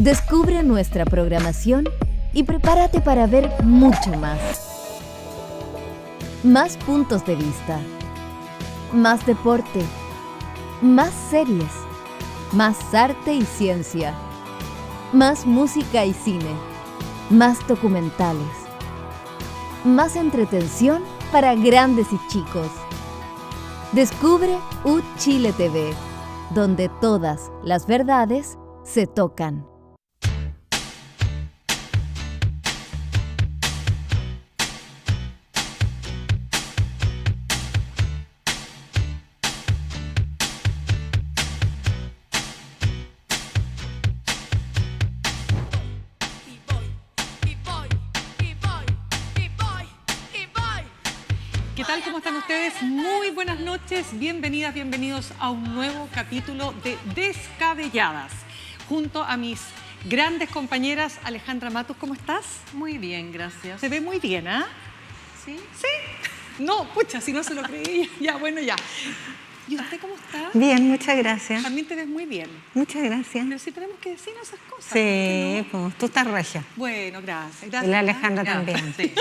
Descubre nuestra programación y prepárate para ver mucho más. Más puntos de vista, más deporte, más series, más arte y ciencia, más música y cine, más documentales, más entretención para grandes y chicos. Descubre UChile TV, donde todas las verdades se tocan. ¿Qué tal? ¿Cómo están ustedes? Muy buenas noches, bienvenidas, bienvenidos a un nuevo capítulo de Descabelladas. Junto a mis grandes compañeras, Alejandra Matus, ¿cómo estás? Muy bien, gracias. Se ve muy bien, ¿ah? ¿Sí? ¿Sí? No, pucha, si no se lo creí. Ya, bueno, ya. ¿Y usted cómo está? Bien, muchas gracias. También te ves muy bien. Muchas gracias. Pero sí tenemos que decirnos esas cosas. Sí, ¿por qué no? pues tú estás regia. Bueno, gracias. Y la Alejandra Ya, también. sí.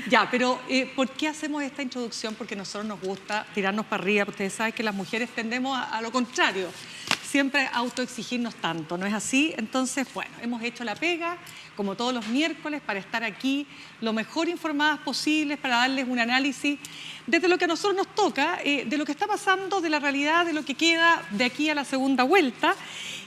Ya, pero ¿por qué hacemos esta introducción? Porque a nosotros nos gusta tirarnos para arriba. Ustedes saben que las mujeres tendemos a lo contrario, siempre a autoexigirnos tanto, ¿no es así? Entonces, bueno, hemos hecho la pega, como todos los miércoles, para estar aquí lo mejor informadas posibles, para darles un análisis desde lo que a nosotros nos toca, de lo que está pasando, de la realidad, de lo que queda de aquí a la segunda vuelta.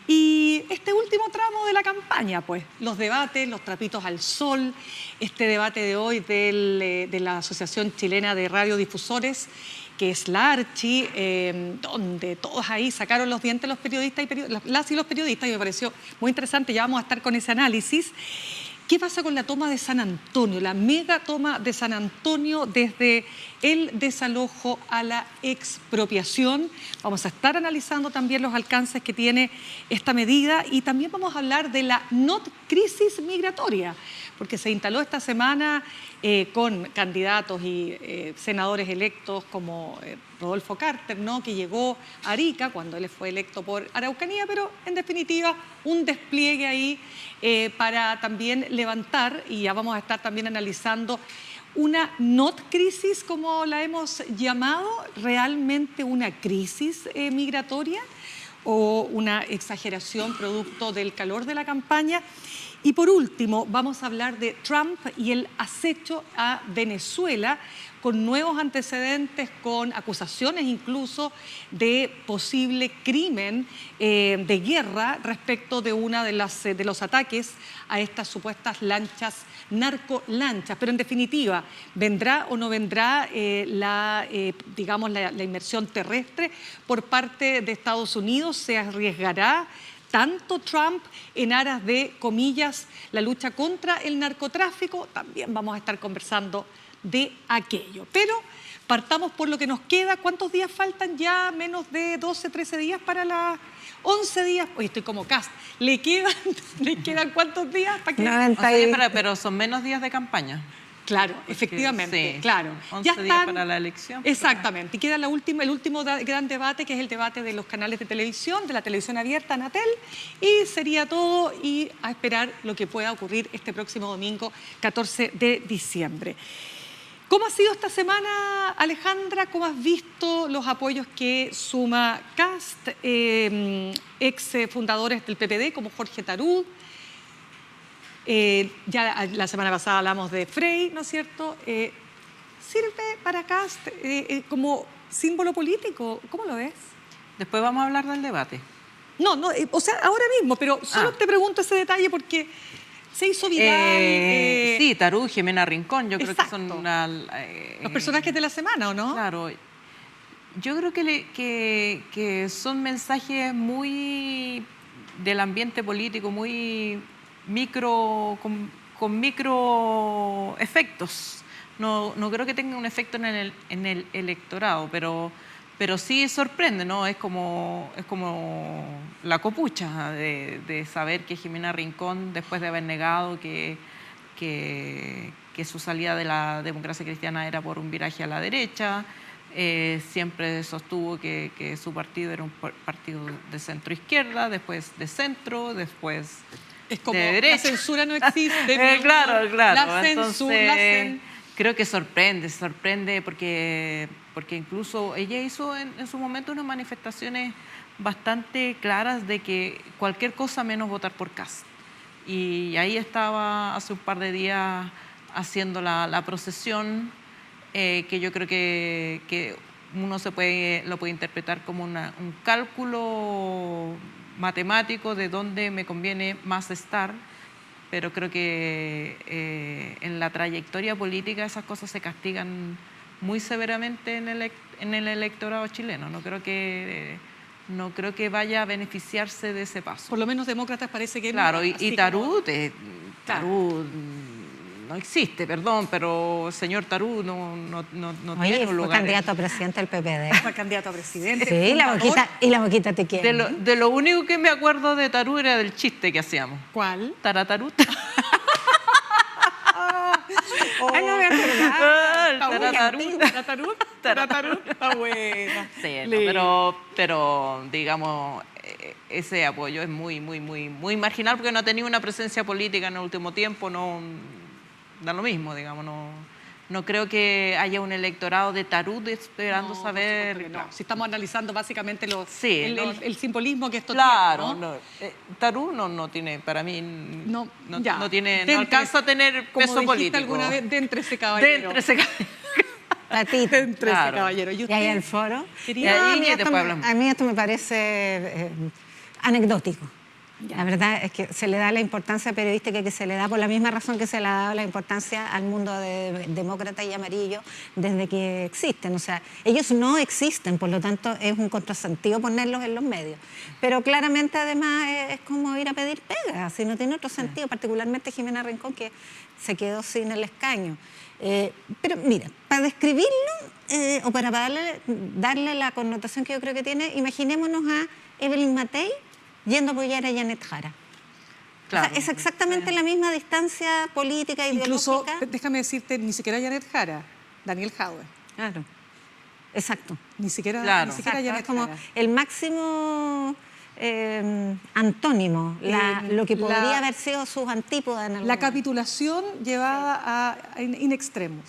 Y este último tramo de la campaña, pues, los debates, los trapitos al sol, este debate de hoy de la Asociación Chilena de Radiodifusores, que es la ARCHI, donde todos ahí sacaron los dientes los periodistas y los periodistas, y me pareció muy interesante, ya vamos a estar con ese análisis. ¿Qué pasa con la toma de San Antonio, la mega toma de San Antonio desde el desalojo a la expropiación? Vamos a estar analizando también los alcances que tiene esta medida y también vamos a hablar de la not crisis migratoria, porque se instaló esta semana con candidatos y senadores electos como Rodolfo Carter, ¿no?, que llegó a Arica cuando él fue electo por Araucanía, pero en definitiva un despliegue ahí para también levantar, y ya vamos a estar también analizando una not crisis, como la hemos llamado, realmente una crisis migratoria o una exageración producto del calor de la campaña. Y por último, vamos a hablar de Trump y el acecho a Venezuela, con nuevos antecedentes, con acusaciones incluso de posible crimen de guerra respecto de una de los ataques a estas supuestas lanchas, narcolanchas. Pero en definitiva, ¿vendrá o no vendrá la inmersión terrestre por parte de Estados Unidos? ¿Se arriesgará tanto Trump en aras de, comillas, la lucha contra el narcotráfico? También vamos a estar conversando de aquello. Pero partamos por lo que nos queda. ¿Cuántos días faltan ya? Menos de 12, 13 días para las 11 días. Hoy estoy como cast. ¿Le quedan cuántos días? ¿Para qué? 90 O sea, pero son menos días de campaña. Claro, efectivamente, sí, claro. 11 días para la elección. Exactamente. Y queda el último gran debate, que es el debate de los canales de televisión, de la televisión abierta, Anatel. Y sería todo, y a esperar lo que pueda ocurrir este próximo domingo, 14 de diciembre. ¿Cómo ha sido esta semana, Alejandra? ¿Cómo has visto los apoyos que suma Kast, ex fundadores del PPD, como Jorge Tarú? Ya la semana pasada hablamos de Frey, ¿no es cierto? ¿Sirve para Kast como símbolo político? ¿Cómo lo ves? Después vamos a hablar del debate. No, o sea, ahora mismo, pero solo te pregunto ese detalle porque se hizo viral. Sí, Tarú, Jimena Rincón, yo creo que son los personajes de la semana, ¿o no? Claro. Yo creo que son mensajes muy del ambiente político, muy con micro efectos. No creo que tenga un efecto en el electorado, pero sí sorprende, ¿no? Es como la copucha de saber que Jimena Rincón, después de haber negado que su salida de la democracia cristiana era por un viraje a la derecha, siempre sostuvo que su partido era un partido de centro-izquierda, después de centro, después Es como de la derecha. censura no existe. mi amor. Claro. La Entonces, creo que sorprende porque incluso ella hizo en su momento unas manifestaciones bastante claras de que cualquier cosa menos votar por Kast. Y ahí estaba hace un par de días haciendo la procesión, que yo creo que uno lo puede interpretar como un cálculo matemático de dónde me conviene más estar, pero creo que en la trayectoria política esas cosas se castigan muy severamente en el electorado chileno. No creo que vaya a beneficiarse de ese paso. Por lo menos demócratas parece que Claro, no. y así Tarut, Claro. Tarut no existe, perdón, pero el señor Tarut no Oye, tiene un fue lugar. candidato a presidente del PPD. Fue candidato a presidente. Sí, fundador. la boquita te quiere. De lo único que me acuerdo de Tarut era del chiste que hacíamos. ¿Cuál? Taratarut. Ay, no me acordaba. Está buena. Taratarut. Taratarut. Está buena. Sí, no, Lindo. pero digamos, ese apoyo es muy marginal porque no ha tenido una presencia política en el último tiempo, no da lo mismo, digamos, no creo que haya un electorado de Tarut esperando No, por saber. supuesto que no. Claro. Si estamos analizando básicamente Sí, el simbolismo que esto Claro, tiene, ¿no? Tarut no tiene, para mí, No, ya. no tiene, De no entre- alcanza a tener Como peso dijiste político. alguna vez, de entre ese caballero. Tatito. De entre ese Claro. caballero. ¿Y Y ahí usted? el foro. Quería- No, Y después hablamos. a mí esto me parece anecdótico. La verdad es que se le da la importancia periodística que se le da por la misma razón que se le ha dado la importancia al mundo de demócrata y amarillo desde que existen. O sea, ellos no existen, por lo tanto es un contrasentido ponerlos en los medios. Pero claramente además es como ir a pedir pega, si no tiene otro sentido, particularmente Jimena Rincón, que se quedó sin el escaño. Pero mira, para describirlo o para darle la connotación que yo creo que tiene, imaginémonos a Evelyn Matei yendo a apoyar a Janet Jara. Claro. O sea, es exactamente la misma distancia política, Incluso, ideológica. déjame decirte, ni siquiera Janet Jara, Daniel Jadwe. Claro, exacto. Ni siquiera, Claro. ni siquiera Exacto, Janet es como Jara. el máximo antónimo, lo que podría haber sido sus antípodas en algún La momento. capitulación llevada in extremos.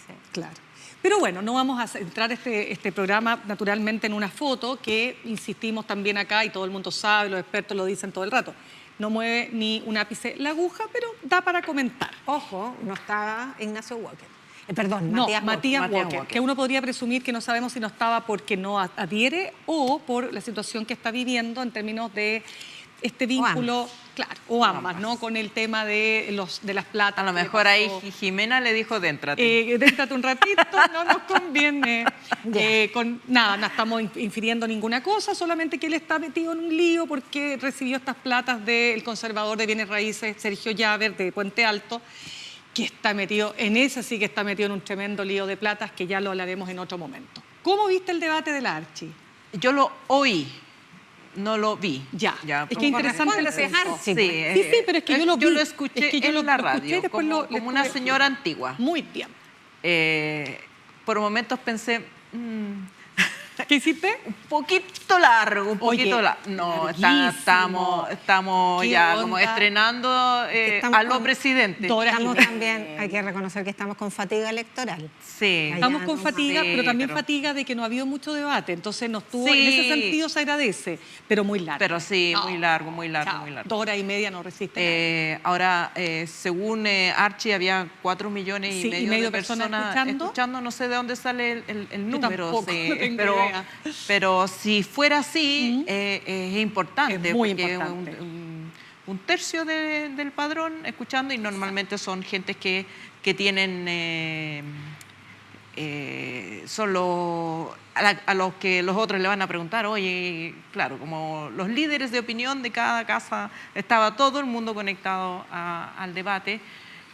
Sí. Claro. Pero bueno, no vamos a centrar este programa naturalmente en una foto que insistimos también acá y todo el mundo sabe, los expertos lo dicen todo el rato. No mueve ni un ápice la aguja, pero da para comentar. Ojo, no estaba Ignacio Walker. Perdón, No, Matías Matías Walker. Walker, que uno podría presumir que no sabemos si no estaba porque no adhiere o por la situación que está viviendo en términos de este vínculo, claro, o ambas, ¿no? Con el tema de las platas. A lo que le mejor ahí pasó. Jimena le dijo, déntrate. Déntrate un ratito, no nos conviene. Ya. Nada, no estamos infiriendo ninguna cosa, solamente que él está metido en un lío porque recibió estas platas del conservador de bienes raíces, Sergio Llaver, de Puente Alto, que está metido, en ese sí que está metido en un tremendo lío de platas, que ya lo hablaremos en otro momento. ¿Cómo viste el debate de la Archi? Yo lo oí, no lo vi. Ya. Es que interesante el corresponde punto. fijarse. Sí, pero es que yo lo vi. lo escuché Es que yo en lo la escuché y radio, después como, lo como una estuve- señora antigua. Muy bien. Por momentos pensé, ¿Qué hiciste? un poquito largo, un Oye, poquito largo. No, larguísimo. estamos ¿Qué ya onda? como estrenando Estamos a lo con- presidente. Dora Estamos Jiménez. también, hay que reconocer que estamos con fatiga electoral. Sí. Estamos Ya, con no fatiga, sé, pero también pero- fatiga de que no ha habido mucho debate. Entonces nos tuvo, Sí. en ese sentido se agradece, pero muy largo. Pero sí, No. muy largo, muy largo, Chao. muy largo. 2 horas y media no resiste. Ahora, según Archie, había 4,5 millones Sí, y medio de personas personas escuchando. No sé de dónde sale el número. tampoco, sí, no tengo pero, idea. pero si fuera así, es importante. Es muy porque importante. Un tercio del padrón escuchando, y normalmente son gentes que tienen... a los que los otros le van a preguntar, oye, claro, como los líderes de opinión de cada casa, estaba todo el mundo conectado al debate.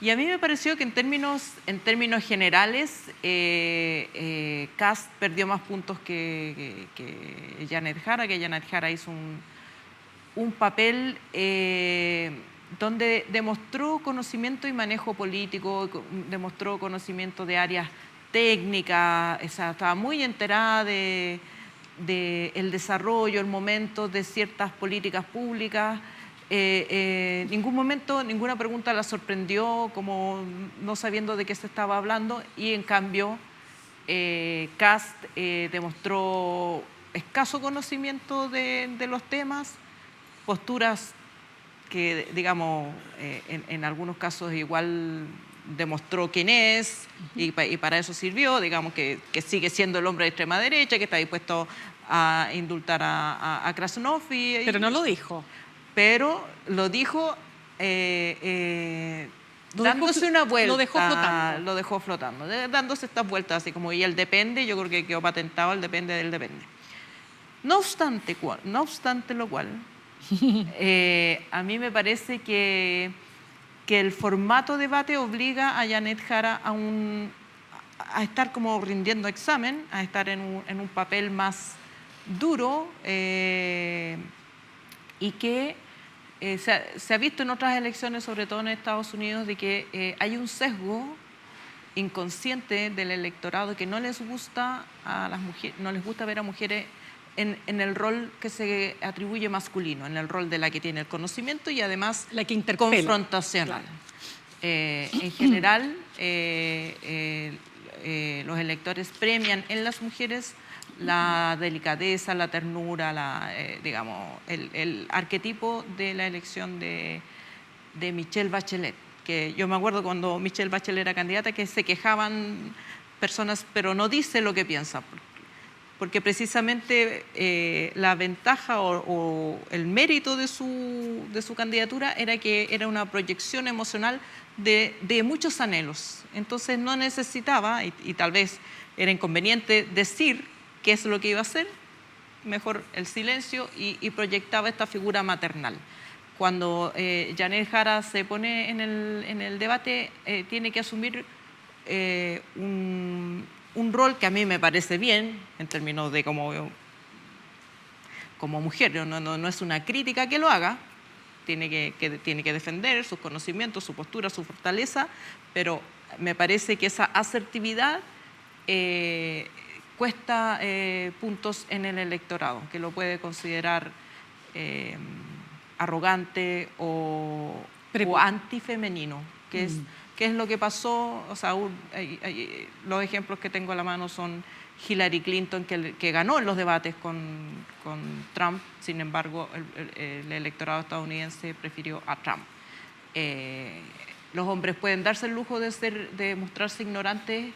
Y a mí me pareció que en términos generales, Kast perdió más puntos que Janet Jara, que Janet Jara hizo un papel donde demostró conocimiento y manejo político, demostró conocimiento de áreas técnica, o sea, estaba muy enterada de el desarrollo, el momento de ciertas políticas públicas. Ningún momento, ninguna pregunta la sorprendió como no sabiendo de qué se estaba hablando, y en cambio Kast demostró escaso conocimiento de los temas, posturas que, digamos, en algunos casos igual demostró quién es, y para eso sirvió, digamos, que sigue siendo el hombre de extrema derecha, que está dispuesto a indultar a Krasnov. Pero no lo dijo. Pero lo dijo dándose una vuelta. Lo dejó flotando. Lo dejó flotando, dándose estas vueltas, así como, y el depende, yo creo que quedó patentado el depende del depende. No obstante lo cual, a mí me parece que el formato debate obliga a Janet Jara a estar como rindiendo examen, a estar en un papel más duro, y que se ha visto en otras elecciones, sobre todo en Estados Unidos, de que hay un sesgo inconsciente del electorado que no les gusta a las mujeres, no les gusta ver a mujeres en el rol que se atribuye masculino, en el rol de la que tiene el conocimiento y además la que interpela, confrontacional. Claro. En general, los electores premian en las mujeres la delicadeza, la ternura, digamos, el arquetipo de la elección de Michelle Bachelet. Que yo me acuerdo cuando Michelle Bachelet era candidata que se quejaban personas, pero no dice lo que piensa, porque precisamente la ventaja o el mérito de su candidatura era que era una proyección emocional de muchos anhelos. Entonces no necesitaba, y tal vez era inconveniente decir qué es lo que iba a hacer, mejor el silencio, y proyectaba esta figura maternal. Cuando Janet Jara se pone en el debate, tiene que asumir un rol que a mí me parece bien, en términos de como mujer, no es una crítica que lo haga, tiene que defender sus conocimientos, su postura, su fortaleza, pero me parece que esa asertividad cuesta puntos en el electorado, que lo puede considerar arrogante o antifemenino, que es lo que pasó. O sea, los ejemplos que tengo a la mano son Hillary Clinton, que ganó en los debates con Trump, sin embargo el electorado estadounidense prefirió a Trump. Los hombres pueden darse el lujo de mostrarse ignorantes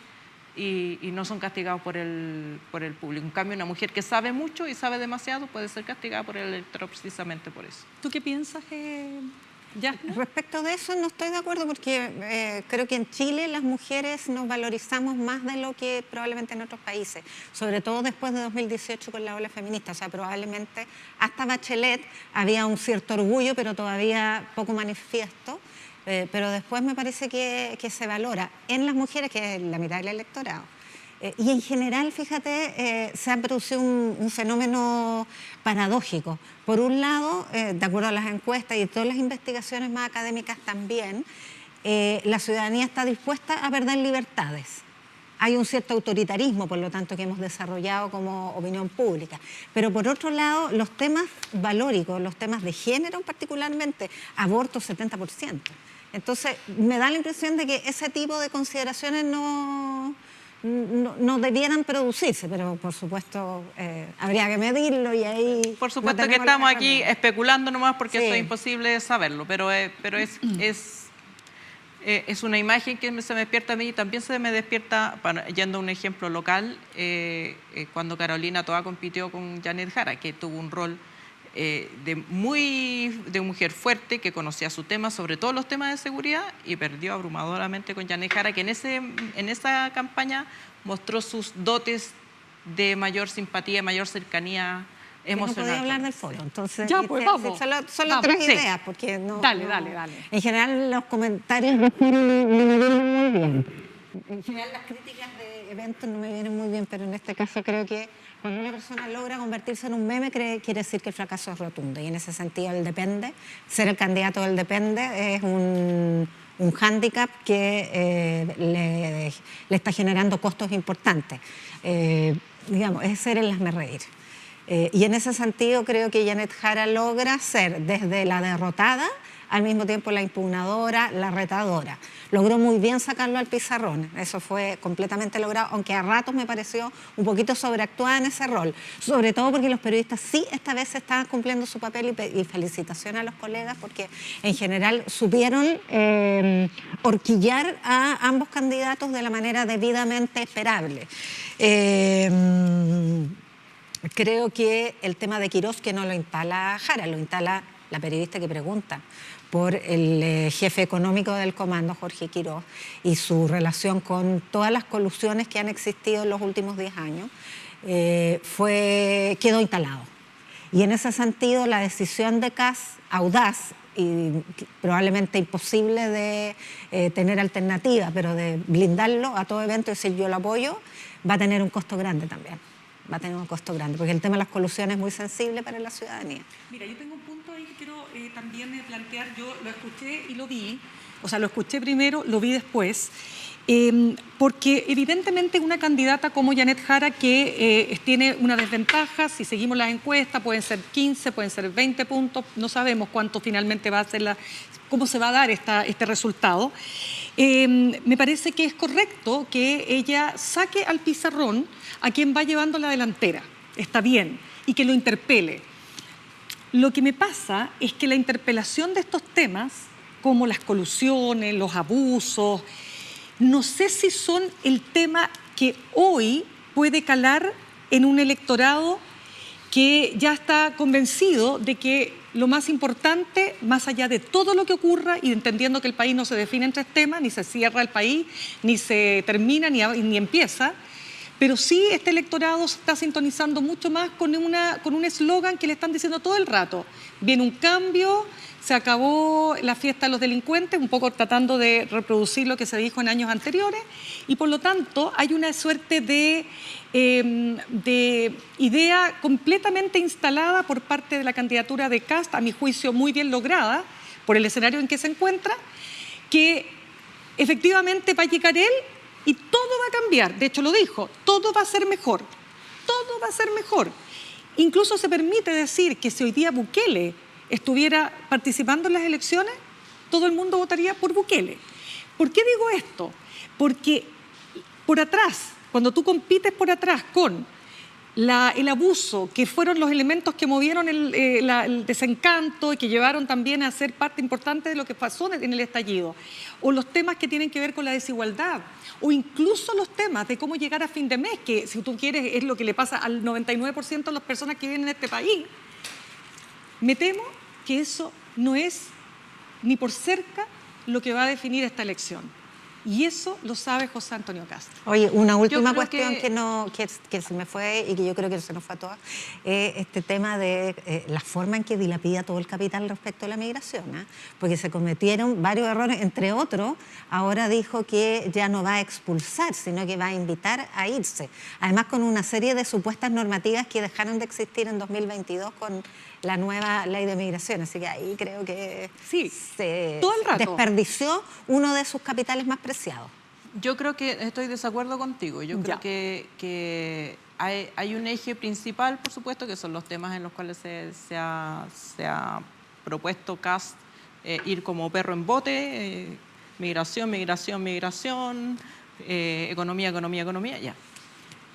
y no son castigados por el público. En cambio, una mujer que sabe mucho y sabe demasiado puede ser castigada por el electorado precisamente por eso. ¿Tú qué piensas, Yasna? Respecto de eso no estoy de acuerdo, porque creo que en Chile las mujeres nos valorizamos más de lo que probablemente en otros países, sobre todo después de 2018 con la ola feminista. O sea, probablemente hasta Bachelet había un cierto orgullo, pero todavía poco manifiesto. Pero después me parece que se valora en las mujeres, que es la mitad del electorado. Y en general, fíjate, se ha producido un fenómeno paradójico. Por un lado, de acuerdo a las encuestas y todas las investigaciones más académicas también, la ciudadanía está dispuesta a perder libertades. Hay un cierto autoritarismo, por lo tanto, que hemos desarrollado como opinión pública. Pero por otro lado, los temas valóricos, los temas de género particularmente, aborto 70%. Entonces, me da la impresión de que ese tipo de consideraciones no debieran producirse, pero por supuesto habría que medirlo y ahí... Por supuesto que estamos aquí especulando nomás porque eso es imposible saberlo, pero es una imagen que se me despierta a mí y también se me despierta, yendo a un ejemplo local, cuando Carolina Toá compitió con Janet Jara, que tuvo un rol de mujer fuerte, que conocía su tema, sobre todo los temas de seguridad, y perdió abrumadoramente con Janet Jara, que en esa campaña mostró sus dotes de mayor simpatía, mayor cercanía emocional. No podía hablar del foro, entonces ya, pues vamos. Solo tres ideas, porque no... Dale. En general los comentarios no me vienen muy bien. En general las críticas de eventos no me vienen muy bien, pero en este caso creo que cuando una persona logra convertirse en un meme, quiere decir que el fracaso es rotundo. Y en ese sentido, el depende, ser el candidato del depende es un un hándicap que le está generando costos importantes. Digamos, es ser el hazmerreír. Y en ese sentido creo que Janet Jara logra ser desde la derrotada, al mismo tiempo la impugnadora, la retadora. Logró muy bien sacarlo al pizarrón, eso fue completamente logrado, aunque a ratos me pareció un poquito sobreactuada en ese rol, sobre todo porque los periodistas sí esta vez estaban cumpliendo su papel, y felicitación a los colegas porque en general supieron horquillar a ambos candidatos de la manera debidamente esperable. Creo que el tema de Quirós, que no lo instala Jara, lo instala la periodista que pregunta por el jefe económico del comando, Jorge Quirós, y su relación con todas las colusiones que han existido en los últimos 10 años, quedó instalado. Y en ese sentido, la decisión de Kast, audaz y probablemente imposible de tener alternativa, pero de blindarlo a todo evento y decir yo lo apoyo, va a tener un costo grande también. Va a tener un costo grande, porque el tema de las colusiones es muy sensible para la ciudadanía. Mira, yo tengo un punto ahí que quiero también plantear. Yo lo escuché y lo vi, o sea, lo escuché primero, lo vi después, porque evidentemente una candidata como Janet Jara que tiene una desventaja, si seguimos las encuestas, pueden ser 15, pueden ser 20 puntos, no sabemos cuánto finalmente va a ser cómo se va a dar este resultado. Me parece que es correcto que ella saque al pizarrón a quien va llevando la delantera, está bien, y que lo interpele. Lo que me pasa es que la interpelación de estos temas, como las colusiones, los abusos, no sé si son el tema que hoy puede calar en un electorado que ya está convencido de que lo más importante, más allá de todo lo que ocurra y entendiendo que el país no se define en 3 temas, ni se cierra el país, ni se termina, ni empieza, pero sí este electorado se está sintonizando mucho más con un eslogan que le están diciendo todo el rato. Viene un cambio, se acabó la fiesta de los delincuentes, un poco tratando de reproducir lo que se dijo en años anteriores, y por lo tanto hay una suerte de idea completamente instalada por parte de la candidatura de Kast, a mi juicio muy bien lograda, por el escenario en que se encuentra, que efectivamente va a llegar él y todo va a cambiar. De hecho lo dijo, todo va a ser mejor, todo va a ser mejor. Incluso se permite decir que si hoy día Bukele estuviera participando en las elecciones, todo el mundo votaría por Bukele. ¿Por qué digo esto? Porque por atrás, cuando tú compites por atrás con el abuso, que fueron los elementos que movieron el desencanto y que llevaron también a ser parte importante de lo que pasó en el estallido, o los temas que tienen que ver con la desigualdad, o incluso los temas de cómo llegar a fin de mes, que si tú quieres es lo que le pasa al 99% de las personas que viven en este país, me temo que eso no es ni por cerca lo que va a definir esta elección. Y eso lo sabe José Antonio Kast. Oye, una última cuestión que se me fue y que yo creo que se nos fue a todas, este tema de la forma en que dilapida todo el capital respecto a la migración, porque se cometieron varios errores, entre otros, ahora dijo que ya no va a expulsar, sino que va a invitar a irse. Además, con una serie de supuestas normativas que dejaron de existir en 2022 con la nueva ley de migración, así que ahí creo que sí, se todo el rato desperdició uno de sus capitales más preciados. Yo creo que estoy de desacuerdo contigo. Yo creo que hay un eje principal, por supuesto, que son los temas en los cuales se ha propuesto Kast ir como perro en bote, migración, migración, migración, economía, economía, economía, ya.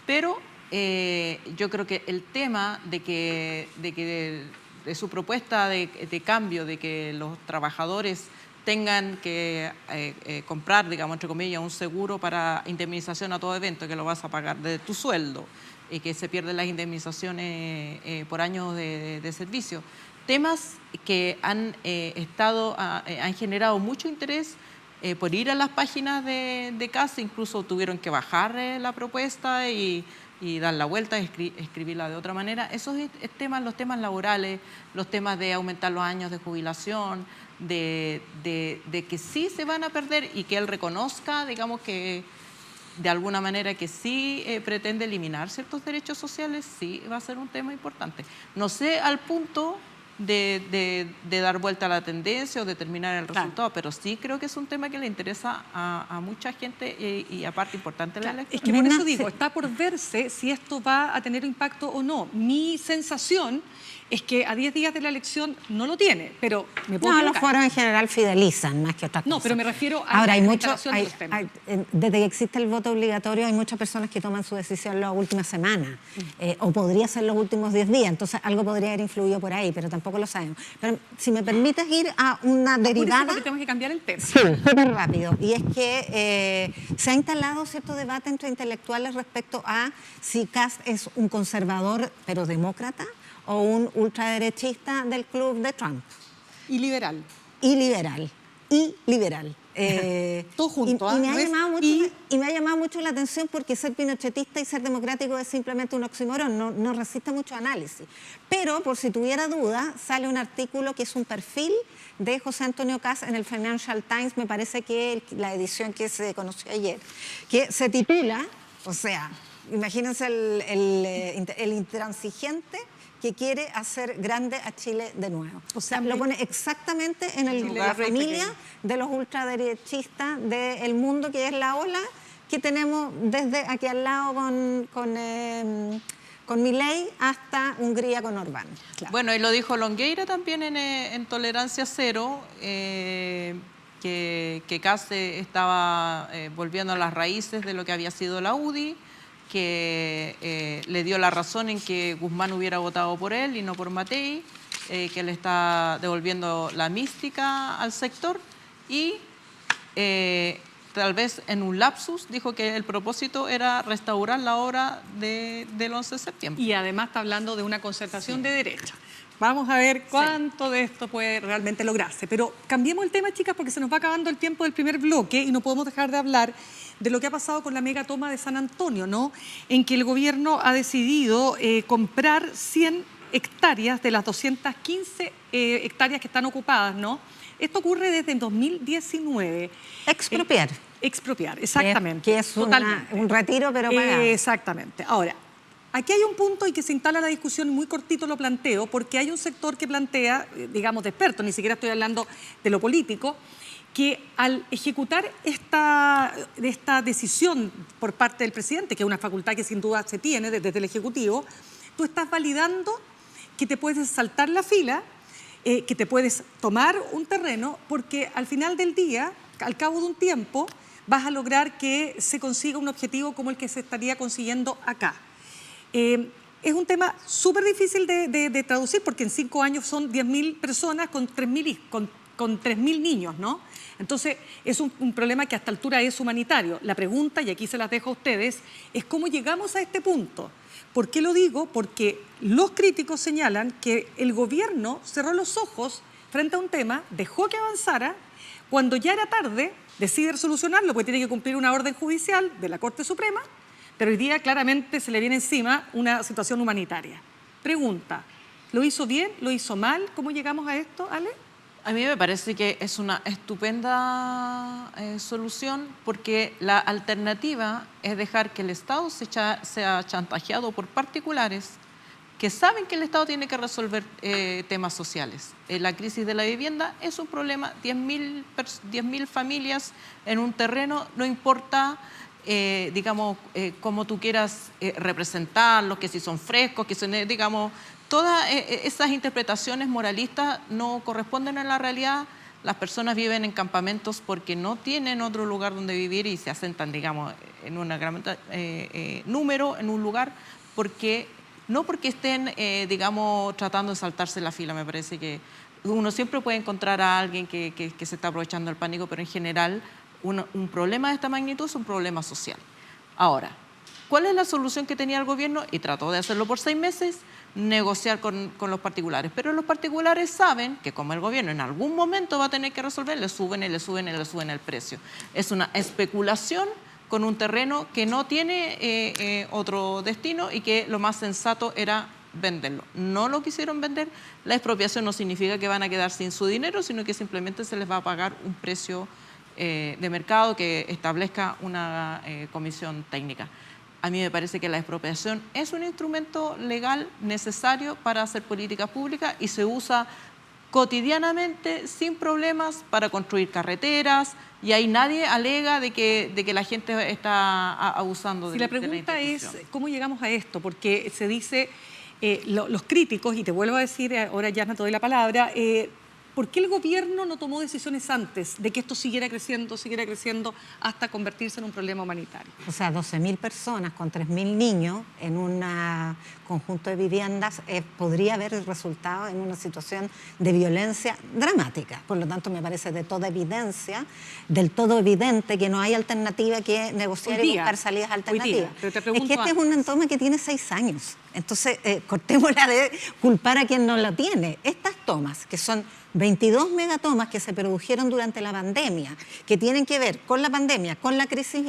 Pero yo creo que el tema de su propuesta de cambio, de que los trabajadores tengan que comprar, digamos, entre comillas, un seguro para indemnización a todo evento, que lo vas a pagar de tu sueldo, y que se pierden las indemnizaciones por años de servicio. Temas que han generado mucho interés por ir a las páginas de Kast, incluso tuvieron que bajar la propuesta y dar la vuelta, escribirla de otra manera. Esos temas, los temas laborales, los temas de aumentar los años de jubilación, de que sí se van a perder y que él reconozca, digamos, que de alguna manera que sí pretende eliminar ciertos derechos sociales, sí va a ser un tema importante. No sé al punto de dar vuelta a la tendencia o determinar el resultado, pero sí creo que es un tema que le interesa a mucha gente y aparte importante la elección. Es que por eso digo, está por verse si esto va a tener impacto o no. Mi sensación es que a 10 días de la elección no lo tiene, pero me puedo No, equivocar. los foros en general fidelizan más que otra cosa. No, pero me refiero a Ahora, la instalación de los temas. desde que existe el voto obligatorio hay muchas personas que toman su decisión la última semana o podría ser los últimos 10 días, entonces algo podría haber influido por ahí, pero tampoco lo sabemos. Pero si me permites ir a una derivada... Porque tenemos que cambiar el tema. Sí, súper rápido. Y es que se ha instalado cierto debate entre intelectuales respecto a si Kast es un conservador pero demócrata o un ultraderechista del club de Trump. Y liberal. Y liberal. Y liberal. Todo junto. Y me ha llamado mucho la atención porque ser pinochetista y ser democrático es simplemente un oxímoron, no resiste mucho análisis. Pero, por si tuviera duda, sale un artículo que es un perfil de José Antonio Kast en el Financial Times, me parece que la edición que se conoció ayer, que se titula, o sea, imagínense el intransigente que quiere hacer grande a Chile de nuevo. O sea, lo pone exactamente en la familia de los ultraderechistas del mundo, que es la ola que tenemos desde aquí al lado con Milei hasta Hungría con Orbán. Claro. Bueno, y lo dijo Longueira también en Tolerancia Cero, que Kast estaba volviendo a las raíces de lo que había sido la UDI, que le dio la razón en que Guzmán hubiera votado por él y no por Matei, que le está devolviendo la mística al sector y tal vez en un lapsus dijo que el propósito era restaurar la obra del 11 de septiembre. Y además está hablando de una concertación de derecha. Vamos a ver cuánto de esto puede realmente lograrse. Pero cambiemos el tema, chicas, porque se nos va acabando el tiempo del primer bloque y no podemos dejar de hablar de lo que ha pasado con la mega toma de San Antonio, ¿no? En que el gobierno ha decidido comprar 100 hectáreas de las 215 hectáreas que están ocupadas, ¿no? Esto ocurre desde el 2019. Expropiar. Expropiar, exactamente. Que es un retiro, pero pagado. Exactamente. Ahora, aquí hay un punto y que se instala la discusión, muy cortito lo planteo, porque hay un sector que plantea, digamos, de expertos, ni siquiera estoy hablando de lo político, que al ejecutar esta decisión por parte del presidente, que es una facultad que sin duda se tiene desde el Ejecutivo, tú estás validando que te puedes saltar la fila, que te puedes tomar un terreno, porque al final del día, al cabo de un tiempo, vas a lograr que se consiga un objetivo como el que se estaría consiguiendo acá. Es un tema súper difícil de traducir, porque en 5 años son 10.000 personas con 3.000 niños, ¿no? Entonces, es un problema que a esta altura es humanitario. La pregunta, y aquí se las dejo a ustedes, es cómo llegamos a este punto. ¿Por qué lo digo? Porque los críticos señalan que el gobierno cerró los ojos frente a un tema, dejó que avanzara, cuando ya era tarde, decide solucionarlo, porque tiene que cumplir una orden judicial de la Corte Suprema, pero hoy día claramente se le viene encima una situación humanitaria. Pregunta, ¿lo hizo bien? ¿Lo hizo mal? ¿Cómo llegamos a esto, Ale? A mí me parece que es una estupenda solución, porque la alternativa es dejar que el Estado sea chantajeado por particulares que saben que el Estado tiene que resolver temas sociales. La crisis de la vivienda es un problema, 10.000 familias en un terreno, no importa, digamos, cómo tú quieras representarlos, que si son frescos, que son, digamos... Todas esas interpretaciones moralistas no corresponden a la realidad. Las personas viven en campamentos porque no tienen otro lugar donde vivir y se asentan, digamos, en un gran número, en un lugar, no porque estén, digamos, tratando de saltarse la fila. Me parece que uno siempre puede encontrar a alguien que se está aprovechando del pánico, pero en general un problema de esta magnitud es un problema social. Ahora, ¿cuál es la solución que tenía el gobierno? Y trató de hacerlo por 6 meses, negociar con los particulares. Pero los particulares saben que como el gobierno en algún momento va a tener que resolver, le suben el precio. Es una especulación con un terreno que no tiene otro destino y que lo más sensato era venderlo. No lo quisieron vender. La expropiación no significa que van a quedar sin su dinero, sino que simplemente se les va a pagar un precio de mercado que establezca una comisión técnica. A mí me parece que la expropiación es un instrumento legal necesario para hacer políticas públicas y se usa cotidianamente, sin problemas, para construir carreteras, y ahí nadie alega de que la gente está abusando de Si la la pregunta es, institución. ¿cómo llegamos a esto? Porque se dice, los críticos, y te vuelvo a decir, ahora ya no te doy la palabra, ¿por qué el gobierno no tomó decisiones antes de que esto siguiera creciendo hasta convertirse en un problema humanitario? O sea, 12.000 personas con 3.000 niños en un conjunto de viviendas podría haber resultado en una situación de violencia dramática. Por lo tanto, me parece de toda evidencia, del todo evidente que no hay alternativa que negociar Hoy y día, buscar salidas hoy alternativas. día, pero te Es pregunto que este es antes. un toma que tiene 6 años. Entonces, cortémosla de culpar a quien no la tiene. Estas tomas, que son 22 megatomas que se produjeron durante la pandemia, que tienen que ver con la pandemia, con la crisis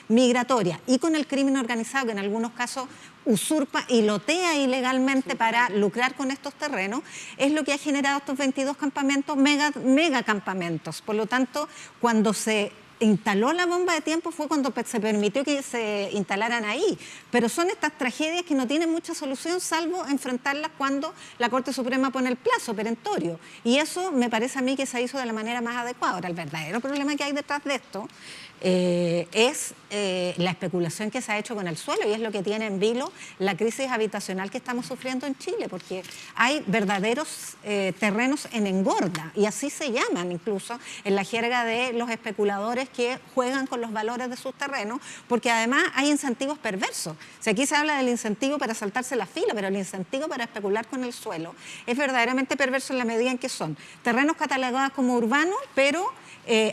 migratoria y con el crimen organizado, que en algunos casos usurpa y lotea ilegalmente para lucrar con estos terrenos, es lo que ha generado estos 22 campamentos, mega campamentos. Por lo tanto, cuando se instaló la bomba de tiempo fue cuando se permitió que se instalaran ahí. Pero son estas tragedias que no tienen mucha solución salvo enfrentarlas cuando la Corte Suprema pone el plazo perentorio. Y eso me parece a mí que se hizo de la manera más adecuada. Ahora, el verdadero problema que hay detrás de esto es la especulación que se ha hecho con el suelo, y es lo que tiene en vilo la crisis habitacional que estamos sufriendo en Chile, porque hay verdaderos terrenos en engorda, y así se llaman incluso en la jerga de los especuladores que juegan con los valores de sus terrenos, porque además hay incentivos perversos. O sea, aquí se habla del incentivo para saltarse la fila, pero el incentivo para especular con el suelo es verdaderamente perverso en la medida en que son terrenos catalogados como urbanos, pero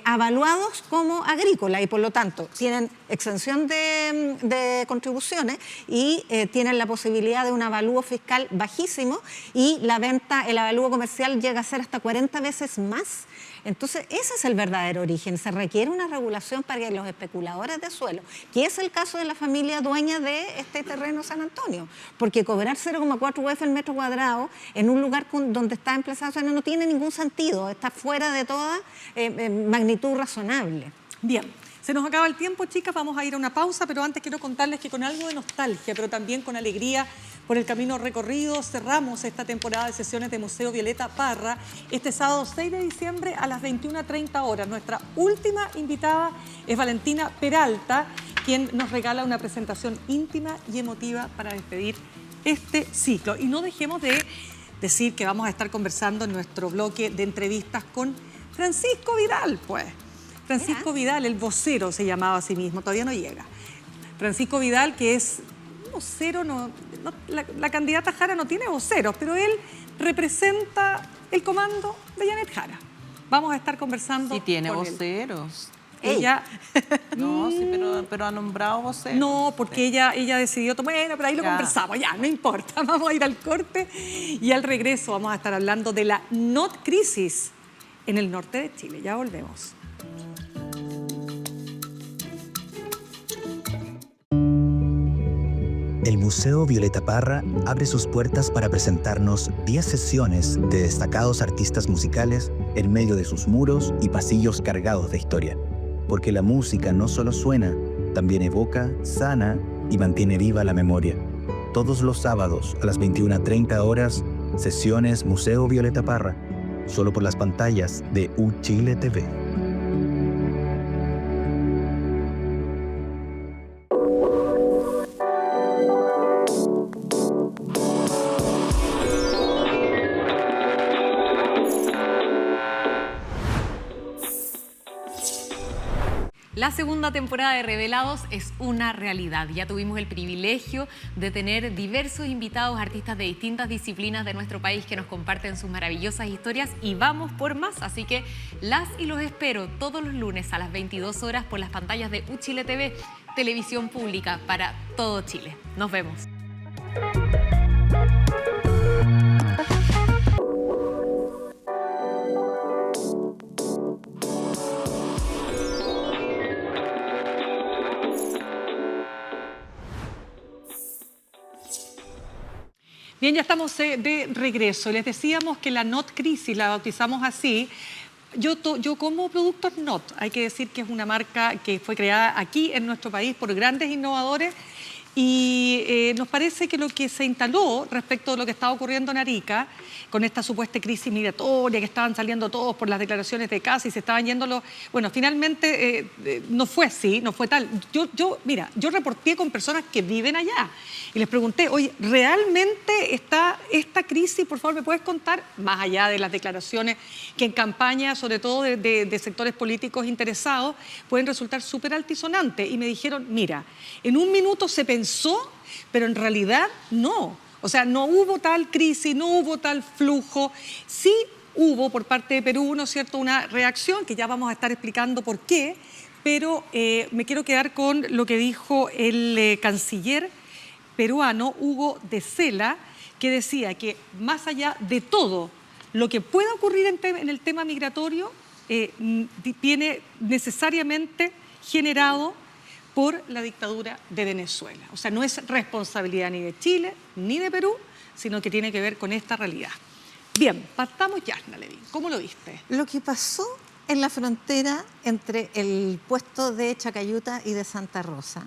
avaluados como agrícolas, y por lo tanto tienen exención de contribuciones y tienen la posibilidad de un avalúo fiscal bajísimo, y la venta, el avalúo comercial llega a ser hasta 40 veces más. Entonces, ese es el verdadero origen. Se requiere una regulación para que los especuladores de suelo, que es el caso de la familia dueña de este terreno San Antonio, porque cobrar 0,4 UF el metro cuadrado en un lugar donde está emplazado no tiene ningún sentido, está fuera de toda magnitud razonable. Bien, se nos acaba el tiempo, chicas, vamos a ir a una pausa, pero antes quiero contarles que con algo de nostalgia, pero también con alegría por el camino recorrido, cerramos esta temporada de sesiones de Museo Violeta Parra este sábado 6 de diciembre a las 21:30 horas. Nuestra última invitada es Valentina Peralta, quien nos regala una presentación íntima y emotiva para despedir este ciclo. Y no dejemos de decir que vamos a estar conversando en nuestro bloque de entrevistas con Francisco Vidal, pues. Francisco Vidal, el vocero se llamaba a sí mismo, todavía no llega. Francisco Vidal, que es vocero, la candidata Jara no tiene voceros, pero él representa el comando de Janet Jara. Vamos a estar conversando Sí tiene con él. voceros. Ella... No, sí, pero ha nombrado voceros. No, porque ella decidió tomar, bueno, pero ahí lo Ya. conversamos, ya, no importa. Vamos a ir al corte y al regreso vamos a estar hablando de la not crisis en el norte de Chile. Ya volvemos. El Museo Violeta Parra abre sus puertas para presentarnos 10 sesiones de destacados artistas musicales en medio de sus muros y pasillos cargados de historia. Porque la música no solo suena, también evoca, sana y mantiene viva la memoria. Todos los sábados a las 21:30 horas, sesiones Museo Violeta Parra, solo por las pantallas de UChile TV. La segunda temporada de Revelados es una realidad. Ya tuvimos el privilegio de tener diversos invitados, artistas de distintas disciplinas de nuestro país que nos comparten sus maravillosas historias, y vamos por más. Así que las y los espero todos los lunes a las 22 horas por las pantallas de UChile TV, televisión pública para todo Chile. Nos vemos. Bien, ya estamos de regreso. Les decíamos que la not crisis, la bautizamos así, Yo como productos Not. Hay que decir que es una marca que fue creada aquí en nuestro país por grandes innovadores y nos parece que lo que se instaló respecto de lo que estaba ocurriendo en Arica, con esta supuesta crisis migratoria, que estaban saliendo todos por las declaraciones de casa y se estaban yendo los... Bueno, finalmente no fue así, no fue tal. Mira, yo reporté con personas que viven allá y les pregunté, oye, ¿realmente está esta crisis? Por favor, ¿me puedes contar? Más allá de las declaraciones que en campaña, sobre todo de sectores políticos interesados, pueden resultar súper altisonantes. Y me dijeron, mira, en un minuto se pensó, pero en realidad no. O sea, no hubo tal crisis, no hubo tal flujo. Sí hubo por parte de Perú, ¿no es cierto?, una reacción que ya vamos a estar explicando por qué, pero me quiero quedar con lo que dijo el canciller peruano, Hugo de Sela, que decía que más allá de todo lo que pueda ocurrir en el tema migratorio, viene necesariamente generado por la dictadura de Venezuela. O sea, no es responsabilidad ni de Chile ni de Perú, sino que tiene que ver con esta realidad. Bien, partamos ya, Levín. ¿Cómo lo viste? Lo que pasó en la frontera entre el puesto de Chacayuta y de Santa Rosa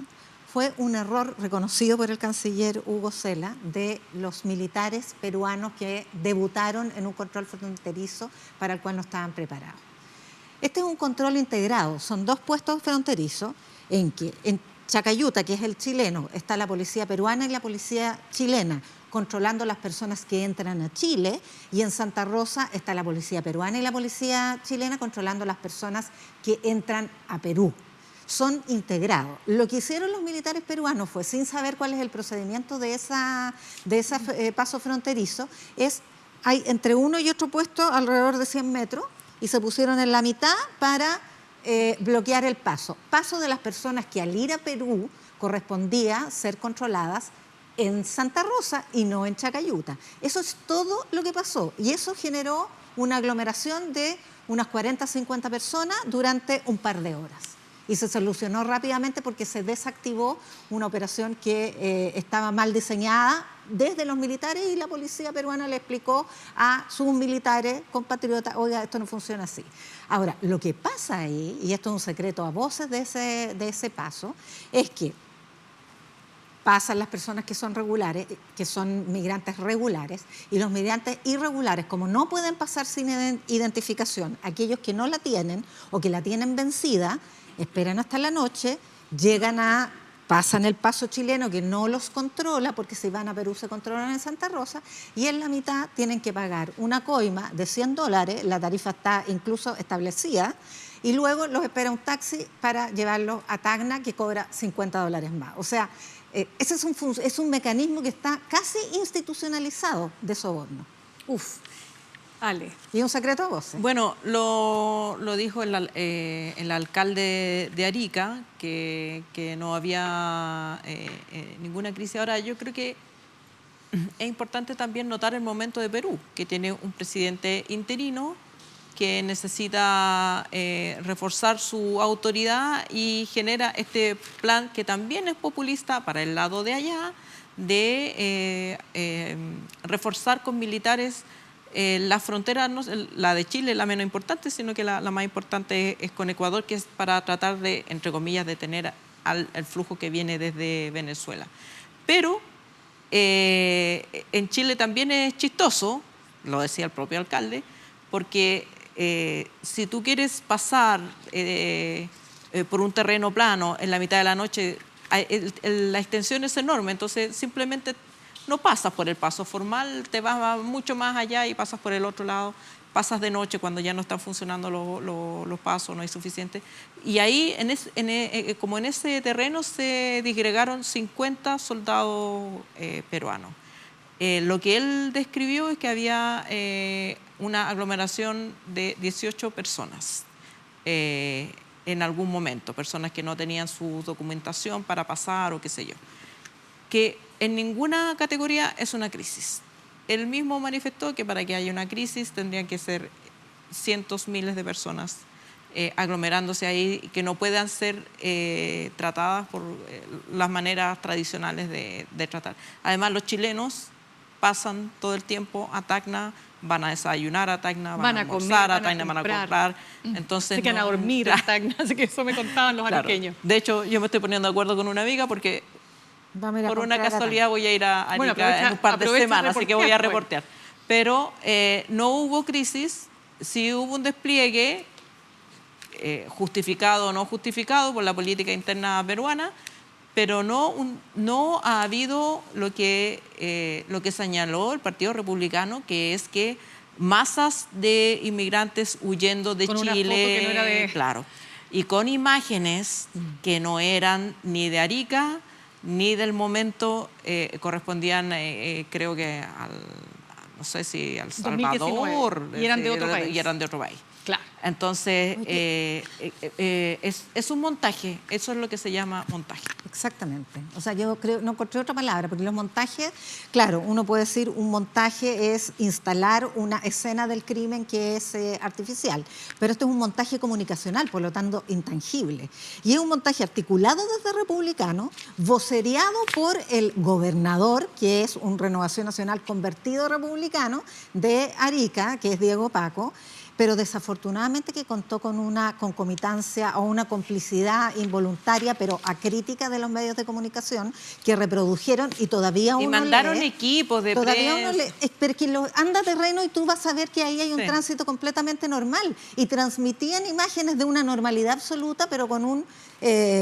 fue un error reconocido por el canciller Hugo Sela de los militares peruanos que debutaron en un control fronterizo para el cual no estaban preparados. Este es un control integrado, son 2 puestos fronterizos en que en Chacayuta, que es el chileno, está la policía peruana y la policía chilena controlando las personas que entran a Chile, y en Santa Rosa está la policía peruana y la policía chilena controlando las personas que entran a Perú. Son integrados. Lo que hicieron los militares peruanos fue, sin saber cuál es el procedimiento de ese paso fronterizo, hay entre uno y otro puesto alrededor de 100 metros y se pusieron en la mitad para bloquear el paso de las personas que al ir a Perú correspondía ser controladas en Santa Rosa y no en Chacayuta. Eso es todo lo que pasó y eso generó una aglomeración de unas 40, 50 personas durante un par de horas. Y se solucionó rápidamente porque se desactivó una operación que estaba mal diseñada desde los militares, y la policía peruana le explicó a sus militares compatriotas, oiga, esto no funciona así. Ahora, lo que pasa ahí, y esto es un secreto a voces de ese paso, es que pasan las personas que son regulares, que son migrantes regulares, y los migrantes irregulares, como no pueden pasar sin identificación, aquellos que no la tienen o que la tienen vencida, esperan hasta la noche, pasan el paso chileno que no los controla, porque si van a Perú se controlan en Santa Rosa, y en la mitad tienen que pagar una coima de $100, la tarifa está incluso establecida, y luego los espera un taxi para llevarlos a Tacna, que cobra $50 más. O sea, ese es un mecanismo que está casi institucionalizado de soborno. Uf, Ale. Y un secreto a voces. Bueno, lo dijo el alcalde de Arica, que no había ninguna crisis. Ahora, yo creo que es importante también notar el momento de Perú, que tiene un presidente interino que necesita reforzar su autoridad y genera este plan que también es populista para el lado de allá, de reforzar con militares la frontera, no, la de Chile es la menos importante, sino que la más importante es con Ecuador, que es para tratar de, entre comillas, detener el flujo que viene desde Venezuela. Pero en Chile también es chistoso, lo decía el propio alcalde, porque si tú quieres pasar por un terreno plano en la mitad de la noche, la extensión es enorme, entonces simplemente no pasas por el paso formal, te vas mucho más allá y pasas por el otro lado, pasas de noche cuando ya no están funcionando los pasos, no hay suficiente. Y ahí, como en ese terreno, se disgregaron 50 soldados peruanos. Lo que él describió es que había una aglomeración de 18 personas en algún momento, personas que no tenían su documentación para pasar o qué sé yo, que en ninguna categoría es una crisis. Él mismo manifestó que para que haya una crisis tendrían que ser cientos, miles de personas aglomerándose ahí, que no puedan ser tratadas por las maneras tradicionales de tratar. Además, los chilenos pasan todo el tiempo a Tacna, van a desayunar a Tacna, van a comer, almorzar a van a Tacna, van a comprar. comprar. Entonces, Se quedan a dormir en Tacna, así que eso me contaban los Claro. ariqueños. De hecho, yo me estoy poniendo de acuerdo con una amiga porque Vamos a ir a por una comprar a casualidad voy a ir a Arica Bueno, en un par de aprovecha y semanas, así que voy a reportear, reportear. Pero no hubo crisis, sí hubo un despliegue justificado o no justificado por la política interna peruana, pero no ha habido lo que señaló el Partido Republicano, que es que masas de inmigrantes huyendo de Con una Chile, foto que no era de- claro, y con imágenes que no eran ni de Arica ni del momento, correspondían creo que no sé si al 2019, Salvador, y eran de otro país. y eran de otro país. Claro. Entonces, es un montaje, eso es lo que se llama montaje. Exactamente. O sea, yo creo, no encontré otra palabra, porque los montajes, claro, uno puede decir un montaje es instalar una escena del crimen que es artificial, pero esto es un montaje comunicacional, por lo tanto, intangible. Y es un montaje articulado desde republicano, vocereado por el gobernador, que es un Renovación Nacional convertido republicano, de Arica, que es Diego Paco, pero desafortunadamente que contó con una concomitancia o una complicidad involuntaria, pero acrítica de los medios de comunicación, que reprodujeron y todavía uno Y mandaron lee, equipos de todavía uno prensa. lee, pero que anda terreno y tú vas a ver que ahí hay un Sí. tránsito completamente normal, y transmitían imágenes de una normalidad absoluta, pero con un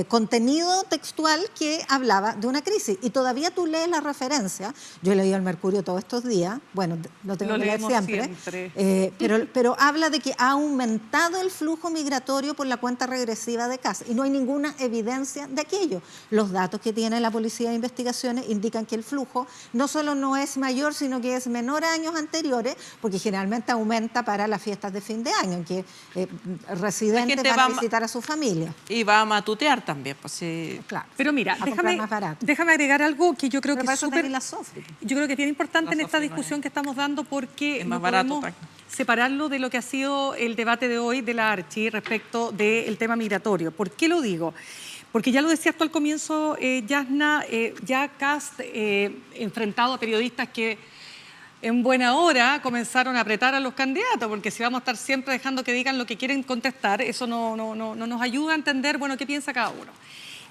contenido textual que hablaba de una crisis, y todavía tú lees la referencia. Yo he leído el Mercurio todos estos días, bueno, lo tengo Lo que leer leemos siempre. pero habla de que ha aumentado el flujo migratorio por la cuenta regresiva de CAS, y no hay ninguna evidencia de aquello. Los datos que tiene la Policía de Investigaciones indican que el flujo no solo no es mayor, sino que es menor a años anteriores, porque generalmente aumenta para las fiestas de fin de año, en que residentes gente van a va visitar a su familia. Y va a matutear también, pues sí. Claro. Pero mira, A comprar más barato. déjame agregar algo que yo creo Pero que para es eso súper... tenés la Sofri. Yo creo que es bien importante La en esta Sofri, no discusión es. que estamos dando, porque Es más no barato, podemos separarlo de lo que ha sido el debate de hoy de la Archi respecto del tema migratorio. ¿Por qué lo digo? Porque ya lo decías tú al comienzo, Yasna, ya Kast enfrentado a periodistas que en buena hora comenzaron a apretar a los candidatos, porque si vamos a estar siempre dejando que digan lo que quieren contestar, eso no nos ayuda a entender, bueno, qué piensa cada uno.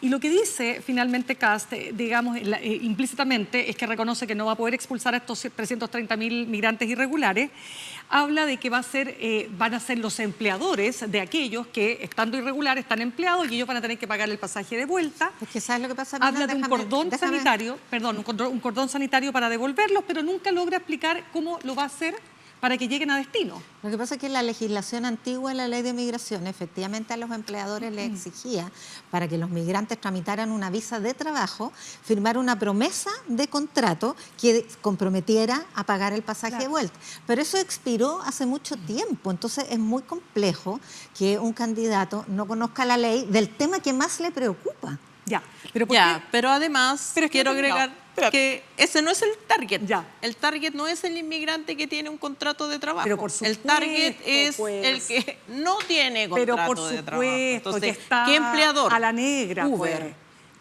Y lo que dice finalmente Kast, digamos, implícitamente, es que reconoce que no va a poder expulsar a estos 330.000 migrantes irregulares. Habla de que van a ser los empleadores de aquellos que, estando irregulares, están empleados, y ellos van a tener que pagar el pasaje de vuelta. Es que ¿sabes lo que pasa? Habla Mina? de un cordón sanitario, perdón, un cordón sanitario para devolverlos, pero nunca logra explicar cómo lo va a hacer para que lleguen a destino. Lo que pasa es que la legislación antigua, la ley de migración, efectivamente a los empleadores les exigía, para que los migrantes tramitaran una visa de trabajo, firmar una promesa de contrato que comprometiera a pagar el pasaje de vuelta. Pero eso expiró hace mucho tiempo, entonces es muy complejo que un candidato no conozca la ley del tema que más le preocupa. Ya, pero ¿por Ya, qué? pero además Pero es que quiero no he terminado. agregar Espérate. que ese no es el target. Ya. El target no es el inmigrante que tiene un contrato de trabajo. Pero por el target supuesto, es pues. el que no tiene Pero contrato por de trabajo. supuesto que Entonces, está ¿qué empleador? a la negra, Uber. pues.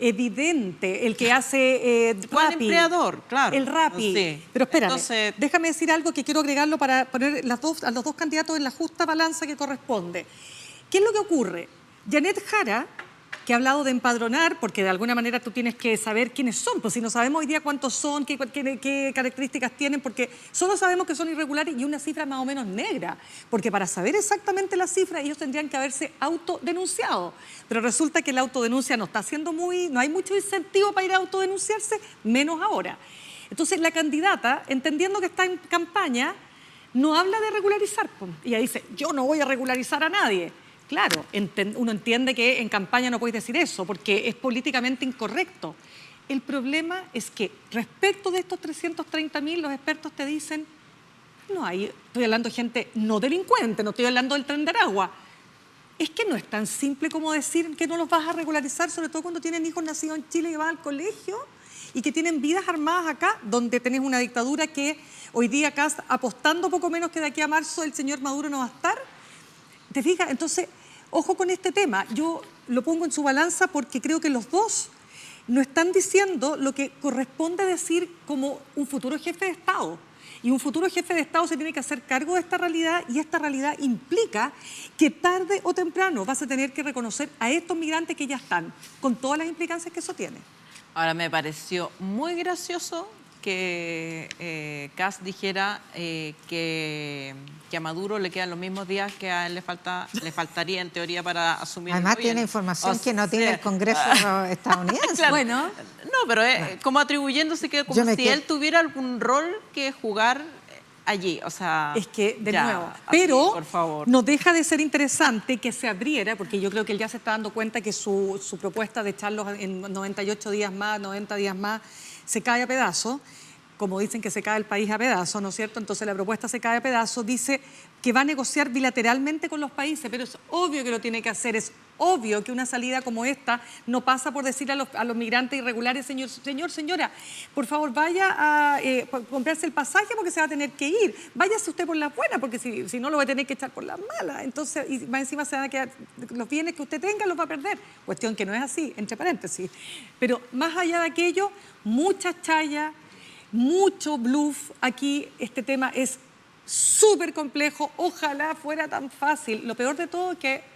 Evidente, el que hace ¿Cuál Rappi. empleador? Claro. El Rappi. Sí. Pero espérame, Entonces- déjame decir algo que quiero agregarlo para poner a los dos candidatos en la justa balanza que corresponde. ¿Qué es lo que ocurre? Janet Jara, que ha hablado de empadronar, porque de alguna manera tú tienes que saber quiénes son, pues si no sabemos hoy día cuántos son, qué características tienen, porque solo sabemos que son irregulares y una cifra más o menos negra, porque para saber exactamente la cifra ellos tendrían que haberse autodenunciado, pero resulta que la autodenuncia no está haciendo no hay mucho incentivo para ir a autodenunciarse, menos ahora. Entonces la candidata, entendiendo que está en campaña, no habla de regularizar, pues. Ella dice, yo no voy a regularizar a nadie. Claro, uno entiende que en campaña no puedes decir eso porque es políticamente incorrecto. El problema es que respecto de estos 330.000, los expertos te dicen, estoy hablando de gente no delincuente, no estoy hablando del Tren de Aragua. Es que no es tan simple como decir que no los vas a regularizar, sobre todo cuando tienen hijos nacidos en Chile que van al colegio y que tienen vidas armadas acá, donde tenés una dictadura que hoy día acá, apostando poco menos que de aquí a marzo el señor Maduro no va a estar. ¿Te fijas? Entonces, ojo con este tema. Yo lo pongo en su balanza porque creo que los dos no están diciendo lo que corresponde decir como un futuro jefe de Estado. Y un futuro jefe de Estado se tiene que hacer cargo de esta realidad, y esta realidad implica que tarde o temprano vas a tener que reconocer a estos migrantes que ya están, con todas las implicancias que eso tiene. Ahora, me pareció muy gracioso que Kast dijera que a Maduro le quedan los mismos días que a él le faltaría en teoría para asumir el Además gobierno. tiene información que no sea, tiene el Congreso estadounidense. Claro. Bueno. No, pero como atribuyéndose que como si él tuviera algún rol que jugar allí, o sea... Es que, de ya, nuevo, así, pero por favor. no deja de ser interesante que se abriera, porque yo creo que él ya se está dando cuenta que su propuesta de echarlos en 98 días más, 90 días más, se cae a pedazos, como dicen que se cae el país a pedazos, ¿no es cierto? Entonces la propuesta se cae a pedazos, dice que va a negociar bilateralmente con los países, pero es obvio que lo tiene que hacer, es obvio que una salida como esta no pasa por decirle a los migrantes irregulares, señora, por favor vaya a comprarse el pasaje porque se va a tener que ir, váyase usted por las buenas porque si no lo va a tener que echar por las malas, entonces y más encima se van a quedar, los bienes que usted tenga los va a perder, cuestión que no es así, entre paréntesis, pero más allá de aquello, mucha chaya, mucho bluff, aquí este tema es súper complejo, ojalá fuera tan fácil, lo peor de todo es que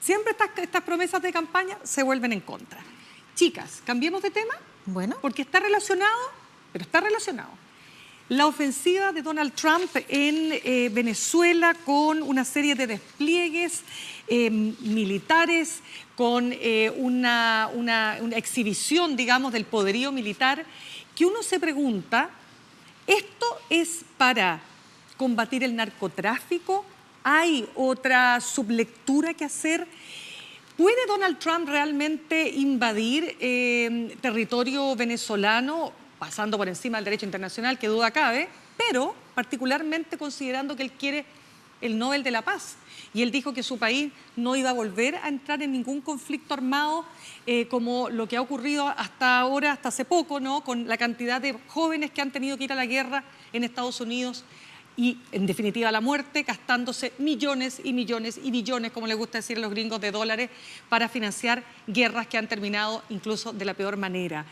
siempre estas promesas de campaña se vuelven en contra. Chicas, cambiemos de tema, Bueno. porque está relacionado, pero está relacionado. La ofensiva de Donald Trump en Venezuela con una serie de despliegues militares, con una exhibición, digamos, del poderío militar, que uno se pregunta, ¿esto es para combatir el narcotráfico? ¿Hay otra sublectura que hacer? ¿Puede Donald Trump realmente invadir territorio venezolano, pasando por encima del derecho internacional, que duda cabe, pero particularmente considerando que él quiere el Nobel de la Paz? Y él dijo que su país no iba a volver a entrar en ningún conflicto armado como lo que ha ocurrido hasta ahora, hasta hace poco, ¿no? Con la cantidad de jóvenes que han tenido que ir a la guerra en Estados Unidos y, en definitiva, la muerte, gastándose millones y millones y billones, como les gusta decir a los gringos, de dólares para financiar guerras que han terminado incluso de la peor manera.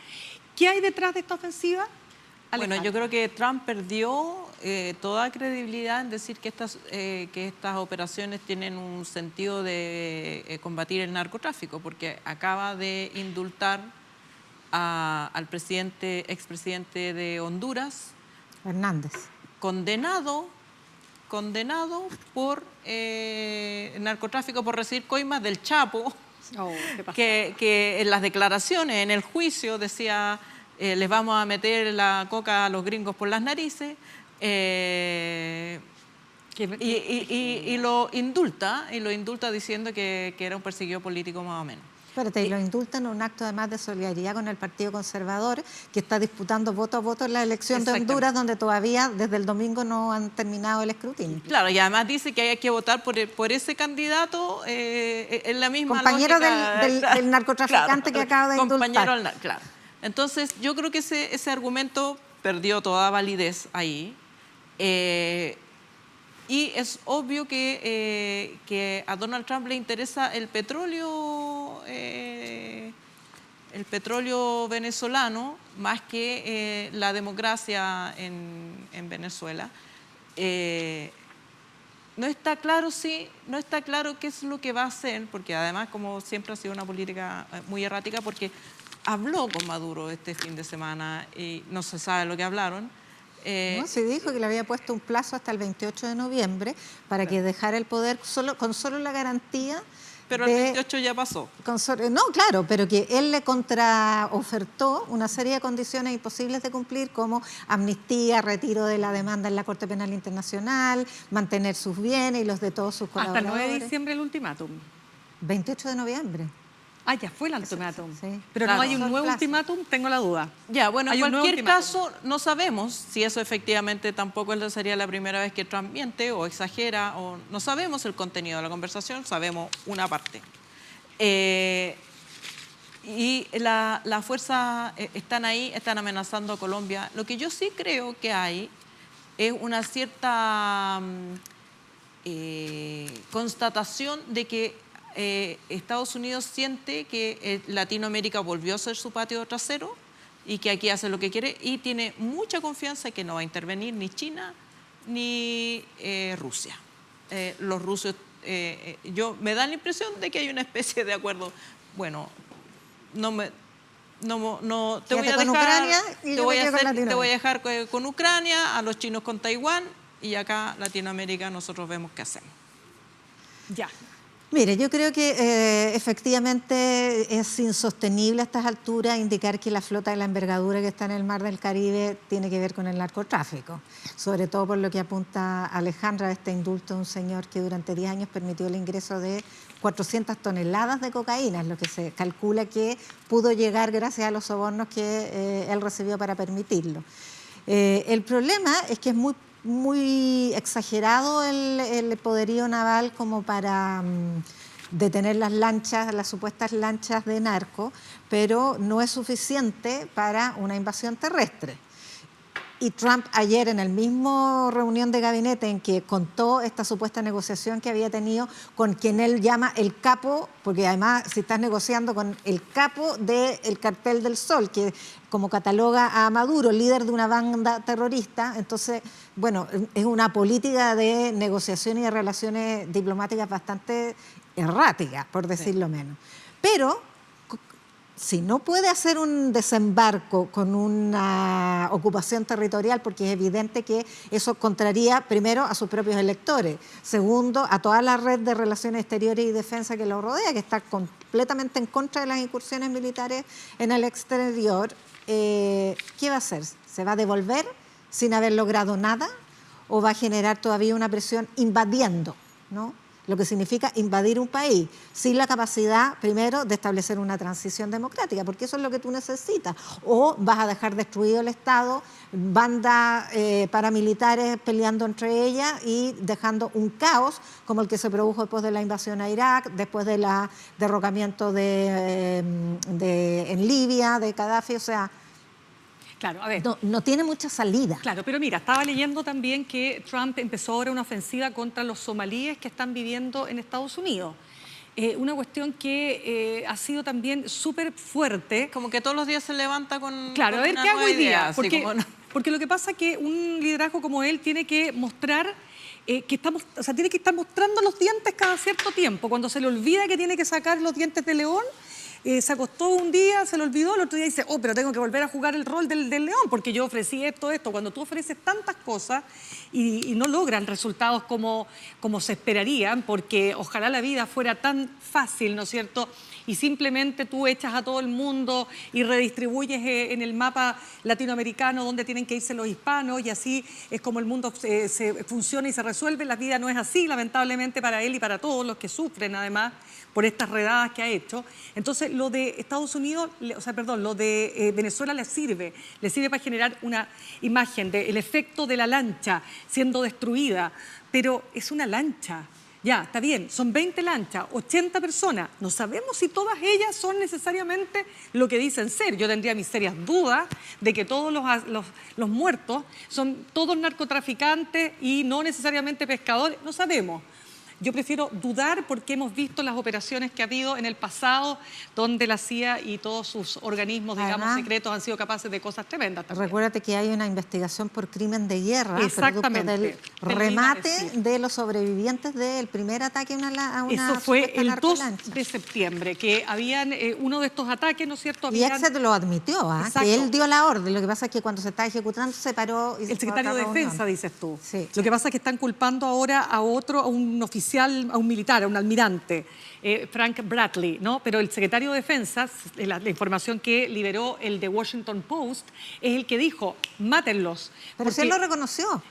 ¿Qué hay detrás de esta ofensiva? Bueno, yo creo que Trump perdió toda credibilidad en decir que estas operaciones tienen un sentido de combatir el narcotráfico, porque acaba de indultar al expresidente de Honduras, Hernández. condenado por narcotráfico, por recibir coimas del Chapo, que en las declaraciones, en el juicio, decía... les vamos a meter la coca a los gringos por las narices y lo indulta diciendo que era un perseguido político más o menos. Espérate, y lo indultan en un acto además de solidaridad con el Partido Conservador, que está disputando voto a voto en la elección de Honduras, donde todavía desde el domingo no han terminado el escrutinio. Claro, y además dice que hay que votar por ese candidato en la misma compañero lógica, del narcotraficante, claro, que acaba de indultar. Claro. Entonces, yo creo que ese argumento perdió toda validez ahí. Y es obvio que a Donald Trump le interesa el petróleo venezolano más que la democracia en Venezuela. No está claro qué es lo que va a hacer, porque además, como siempre, ha sido una política muy errática, porque habló con Maduro este fin de semana y no se sabe lo que hablaron. No, se dijo que le había puesto un plazo hasta el 28 de noviembre para que dejara el poder con solo la garantía. Pero el 28 ya pasó. No, claro, pero que él le contraofertó una serie de condiciones imposibles de cumplir, como amnistía, retiro de la demanda en la Corte Penal Internacional, mantener sus bienes y los de todos sus colaboradores. Hasta el 9 de diciembre el ultimátum. 28 de noviembre. Ah, ya fue el ultimátum. Sí. Pero claro, no hay un nuevo ultimátum, tengo la duda. Ya, bueno, en cualquier caso, caso, no sabemos si eso efectivamente tampoco sería la primera vez que Trump miente o exagera, o no sabemos el contenido de la conversación, sabemos una parte. Y las fuerzas están ahí, están amenazando a Colombia. Lo que yo sí creo que hay es una cierta constatación de que Estados Unidos siente que Latinoamérica volvió a ser su patio trasero y que aquí hace lo que quiere y tiene mucha confianza en que no va a intervenir ni China ni Rusia. Los rusos, me da la impresión de que hay una especie de acuerdo. Bueno, te voy a dejar, Ucrania y te voy a Latinoamérica. te voy a dejar con Ucrania, a los chinos con Taiwán y acá Latinoamérica nosotros vemos qué hacemos. Ya. Mire, yo creo que efectivamente es insostenible a estas alturas indicar que la flota de la envergadura que está en el mar del Caribe tiene que ver con el narcotráfico, sobre todo por lo que apunta Alejandra, este indulto de un señor que durante 10 años permitió el ingreso de 400 toneladas de cocaína, es lo que se calcula que pudo llegar gracias a los sobornos que él recibió para permitirlo. El problema es que es muy exagerado el poderío naval como para detener las lanchas, las supuestas lanchas de narco, pero no es suficiente para una invasión terrestre. Y Trump ayer en el mismo reunión de gabinete en que contó esta supuesta negociación que había tenido con quien él llama el capo, porque además si estás negociando con el capo del Cartel del Sol, que como cataloga a Maduro, líder de una banda terrorista, entonces, bueno, es una política de negociación y de relaciones diplomáticas bastante errática, por decirlo menos. Pero si no puede hacer un desembarco con una ocupación territorial, porque es evidente que eso contraría primero a sus propios electores, segundo a toda la red de relaciones exteriores y defensa que lo rodea, que está completamente en contra de las incursiones militares en el exterior, ¿qué va a hacer? ¿Se va a devolver sin haber logrado nada o va a generar todavía una presión invadiendo, ¿no? Lo que significa invadir un país, sin la capacidad, primero, de establecer una transición democrática, porque eso es lo que tú necesitas. O vas a dejar destruido el Estado, bandas paramilitares peleando entre ellas y dejando un caos como el que se produjo después de la invasión a Irak, después del derrocamiento en Libia, de Gaddafi, o sea... Claro, a ver. No tiene mucha salida. Claro, pero mira, estaba leyendo también que Trump empezó ahora una ofensiva contra los somalíes que están viviendo en Estados Unidos. Una cuestión que ha sido también súper fuerte. Como que todos los días se levanta con Claro, a ver, ¿qué hago hoy día? Porque lo que pasa es que un liderazgo como él tiene que mostrar tiene que estar mostrando los dientes cada cierto tiempo. Cuando se le olvida que tiene que sacar los dientes de león, se acostó un día, se le olvidó, el otro día dice, pero tengo que volver a jugar el rol del león porque yo ofrecí esto. Cuando tú ofreces tantas cosas y no logran resultados como se esperarían, porque ojalá la vida fuera tan fácil, ¿no es cierto? Y simplemente tú echas a todo el mundo y redistribuyes en el mapa latinoamericano donde tienen que irse los hispanos y así es como el mundo se funciona y se resuelve. La vida no es así, lamentablemente, para él y para todos los que sufren, además, por estas redadas que ha hecho. Entonces, lo de Estados Unidos, lo de Venezuela le sirve para generar una imagen del efecto de la lancha siendo destruida, pero es una lancha. Ya, está bien, son 20 lanchas, 80 personas. No sabemos si todas ellas son necesariamente lo que dicen ser. Yo tendría mis serias dudas de que todos los muertos son todos narcotraficantes y no necesariamente pescadores. No sabemos. Yo prefiero dudar porque hemos visto las operaciones que ha habido en el pasado donde la CIA y todos sus organismos, digamos, secretos han sido capaces de cosas tremendas también. Recuérdate que hay una investigación por crimen de guerra, exactamente, producto del remate de los sobrevivientes del primer ataque a una Eso fue el 2 narcolancha. de septiembre, que habían uno de estos ataques, ¿no es cierto? Y Exet lo admitió, que él dio la orden. Lo que pasa es que cuando se está ejecutando se paró y se el secretario de Defensa, dices tú. Sí. Lo que pasa es que están culpando ahora a un oficial, a un militar, a un almirante, Frank Bradley, ¿no? Pero el secretario de Defensa, la información que liberó el The Washington Post, es el que dijo, mátenlos. Pero si él lo reconoció.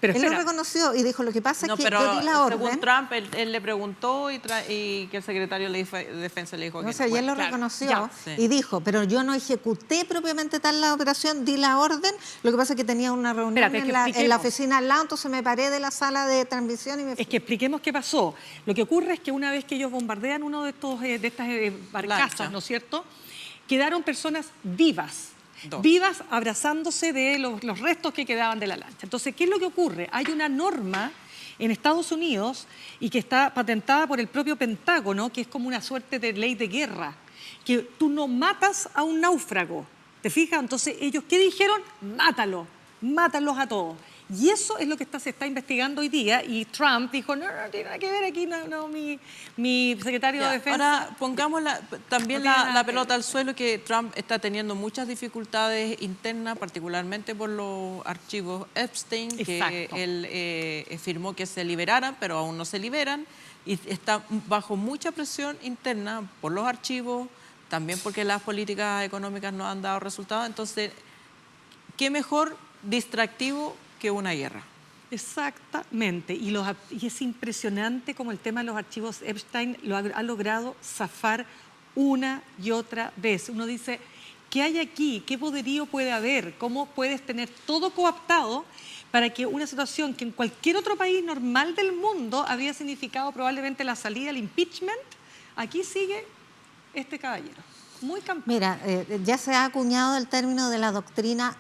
Pero él lo reconoció y dijo, lo que pasa es que yo di la orden. Según Trump, él le preguntó y que el secretario de Defensa le dijo que no sé, y él lo reconoció y dijo, pero yo no ejecuté propiamente tal la operación, di la orden. Lo que pasa es que tenía una reunión en la oficina al lado, entonces me paré de la sala de transmisión y me fui. Es que expliquemos qué pasó. Lo que ocurre es que una vez que ellos bombardean uno de estas barcazas, ¿no es cierto?, quedaron personas vivas. Vivas abrazándose de los restos que quedaban de la lancha. Entonces, ¿qué es lo que ocurre? Hay una norma en Estados Unidos y que está patentada por el propio Pentágono, que es como una suerte de ley de guerra, que tú no matas a un náufrago, ¿te fijas? Entonces ellos, ¿qué dijeron? Mátalos a todos. Y eso es lo que se está investigando hoy día, y Trump dijo, no tiene nada que ver aquí, mi secretario de Defensa. Ahora pongamos también la pelota al suelo, que Trump está teniendo muchas dificultades internas, particularmente por los archivos Epstein, que él firmó que se liberaran, pero aún no se liberan, y está bajo mucha presión interna por los archivos, también porque las políticas económicas no han dado resultados. Entonces, ¿qué mejor distractivo que una guerra? Exactamente, y es impresionante como el tema de los archivos Epstein lo ha logrado zafar una y otra vez. Uno dice, ¿qué hay aquí? ¿Qué poderío puede haber? ¿Cómo puedes tener todo cooptado para que una situación que en cualquier otro país normal del mundo habría significado probablemente la salida, el impeachment? Aquí sigue este caballero, muy campeón. Mira, ya se ha acuñado el término de la doctrina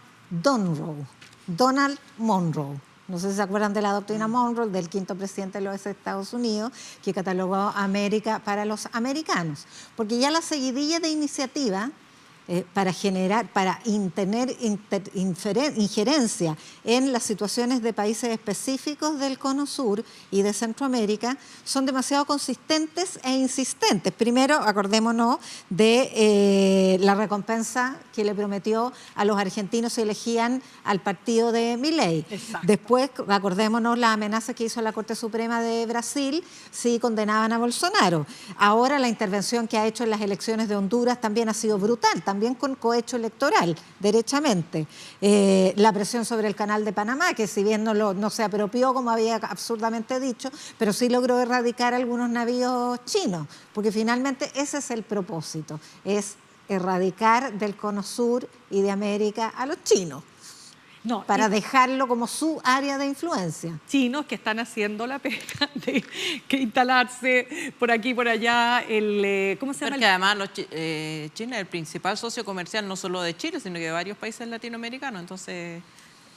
Donald Monroe. No sé si se acuerdan de la doctrina Monroe, del quinto presidente de los Estados Unidos, que catalogó a América para los americanos. Porque ya la seguidilla de iniciativa para tener injerencia en las situaciones de países específicos del Cono Sur y de Centroamérica son demasiado consistentes e insistentes. Primero, acordémonos de la recompensa que le prometió a los argentinos si elegían al partido de Milei. Exacto. Después, acordémonos las amenazas que hizo la Corte Suprema de Brasil si condenaban a Bolsonaro. Ahora la intervención que ha hecho en las elecciones de Honduras también ha sido brutal, también con cohecho electoral, derechamente. La presión sobre el Canal de Panamá, que si bien no se apropió, como había absurdamente dicho, pero sí logró erradicar algunos navíos chinos, porque finalmente ese es el propósito, es erradicar del Cono Sur y de América a los chinos. Para dejarlo como su área de influencia. Chinos que están haciendo la pena de que instalarse por aquí y por allá. ¿Cómo se llama? Porque además China es el principal socio comercial no solo de Chile, sino que de varios países latinoamericanos. Entonces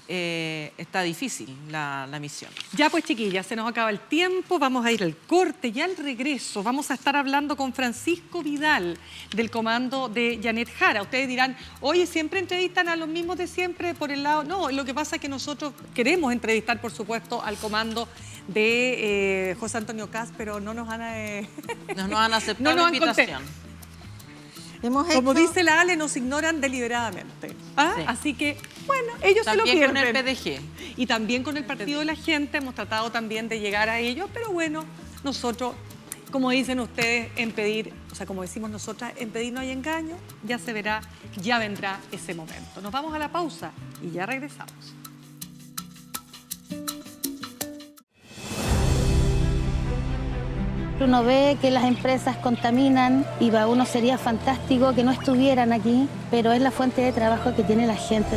está difícil la misión. Ya pues, chiquillas, se nos acaba el tiempo, vamos a ir al corte y al regreso vamos a estar hablando con Francisco Vidal del comando de Janet Jara. Ustedes dirán, oye, siempre entrevistan a los mismos de siempre por el lado. No, lo que pasa es que nosotros queremos entrevistar, por supuesto, al comando de José Antonio Kast, pero no nos han aceptado la invitación. Como dice la Ale, nos ignoran deliberadamente. Sí. Así que, bueno, ellos también se lo pierden. También con el PDG. Y también con el Partido de la Gente hemos tratado también de llegar a ellos, pero bueno, nosotros, como dicen ustedes, como decimos nosotras, en pedir no hay engaño, ya se verá, ya vendrá ese momento. Nos vamos a la pausa y ya regresamos. Uno ve que las empresas contaminan y para uno sería fantástico que no estuvieran aquí, pero es la fuente de trabajo que tiene la gente.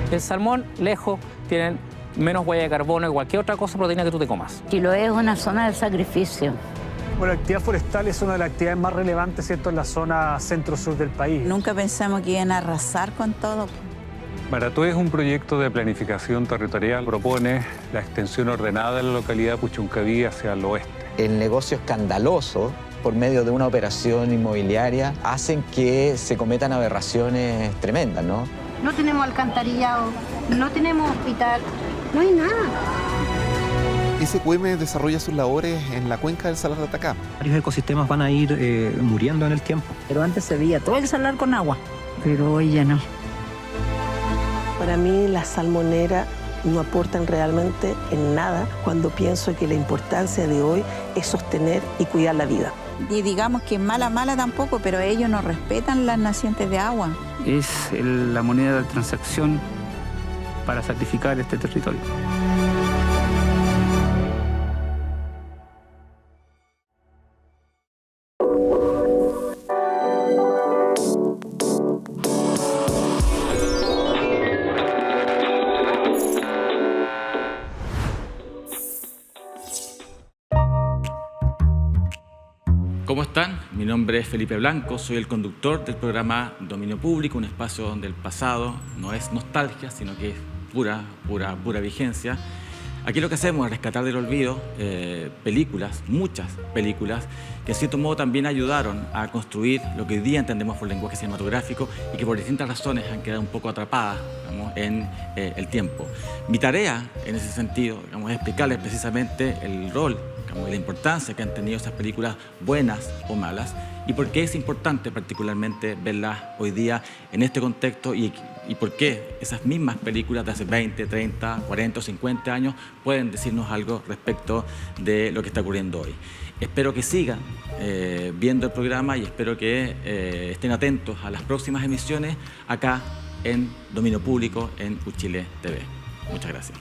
El salmón, lejos, tienen menos huella de carbono que cualquier otra cosa proteína que tú te comas. Chiloé es una zona de sacrificio. Bueno, la actividad forestal es una de las actividades más relevantes, ¿cierto?, en la zona centro-sur del país. Nunca pensamos que iban a arrasar con todo. Marató es un proyecto de planificación territorial. Propone la extensión ordenada de la localidad de Puchuncaví hacia el oeste. El negocio escandaloso, por medio de una operación inmobiliaria, hacen que se cometan aberraciones tremendas, ¿no? No tenemos alcantarillado, no tenemos hospital, no hay nada. SQM desarrolla sus labores en la cuenca del Salar de Atacama. Varios ecosistemas van a ir muriendo en el tiempo. Pero antes se veía todo el salar con agua, pero hoy ya no. Para mí las salmoneras no aportan realmente en nada cuando pienso que la importancia de hoy es sostener y cuidar la vida. Y digamos que mala tampoco, pero ellos no respetan las nacientes de agua. Es la moneda de transacción para sacrificar este territorio. ¿Cómo están? Mi nombre es Felipe Blanco, soy el conductor del programa Dominio Público, un espacio donde el pasado no es nostalgia, sino que es pura vigencia. Aquí lo que hacemos es rescatar del olvido películas, muchas películas, que en cierto modo también ayudaron a construir lo que hoy día entendemos por lenguaje cinematográfico y que por distintas razones han quedado un poco atrapadas, digamos, en el tiempo. Mi tarea en ese sentido, digamos, es explicarles precisamente el rol, digamos, y la importancia que han tenido esas películas, buenas o malas, y por qué es importante particularmente verlas hoy día en este contexto y por qué esas mismas películas de hace 20, 30, 40 o 50 años pueden decirnos algo respecto de lo que está ocurriendo hoy. Espero que sigan viendo el programa y espero que estén atentos a las próximas emisiones acá en Dominio Público en Uchile TV. Muchas gracias.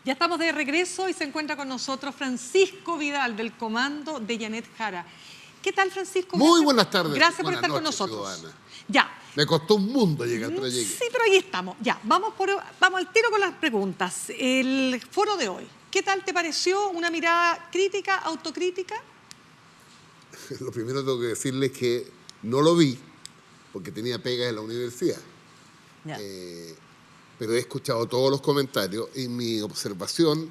Ya estamos de regreso y se encuentra con nosotros Francisco Vidal, del Comando de Janet Jara. ¿Qué tal, Francisco? Muy buenas tardes. Gracias por Buenas estar con noches, nosotros. ciudadana. Ya. Me costó un mundo llegar, pero llegué. Sí, pero ahí estamos. Ya, vamos al tiro con las preguntas. El foro de hoy, ¿qué tal te pareció? ¿Una mirada crítica, autocrítica? Lo primero tengo que decirles que no lo vi porque tenía pegas en la universidad. Pero he escuchado todos los comentarios y mi observación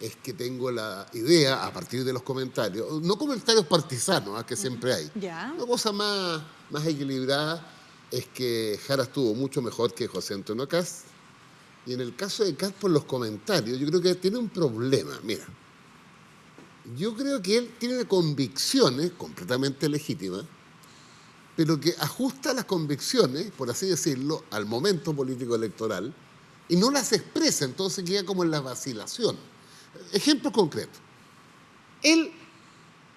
es que tengo la idea, a partir de los comentarios, no comentarios partisanos, que siempre hay, una cosa más equilibrada, es que Jara estuvo mucho mejor que José Antonio Kast. Y en el caso de Kast, por los comentarios, yo creo que tiene un problema. Mira, yo creo que él tiene convicciones completamente legítimas, pero que ajusta las convicciones, por así decirlo, al momento político electoral y no las expresa, entonces queda como en la vacilación. Ejemplo concreto. Él,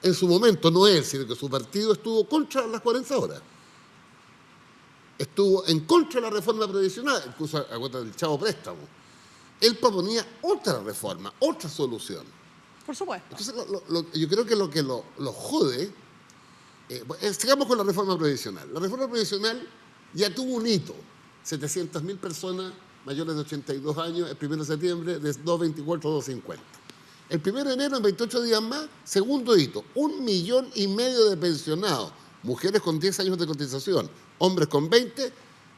en su momento, no él, sino que su partido estuvo contra las 40 horas. Estuvo en contra de la reforma previsional, incluso a cuenta del Chavo Préstamo. Él proponía otra reforma, otra solución. Por supuesto. Entonces, yo creo que lo que lo jode... sigamos con la reforma previsional. La reforma previsional ya tuvo un hito. 700.000 personas mayores de 82 años el 1 de septiembre de 2.24 a 2.50. El 1 de enero, en 28 días más, segundo hito. 1,5 millones de pensionados. Mujeres con 10 años de cotización, hombres con 20.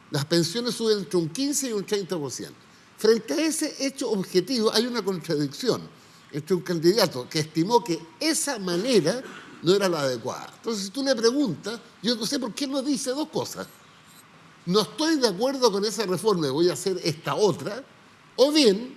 Las pensiones suben entre un 15 y un 30%. Frente a ese hecho objetivo hay una contradicción entre un candidato que estimó que esa manera no era la adecuada. Entonces, si tú le preguntas, yo no sé por qué no dice dos cosas. No estoy de acuerdo con esa reforma, voy a hacer esta otra, o bien,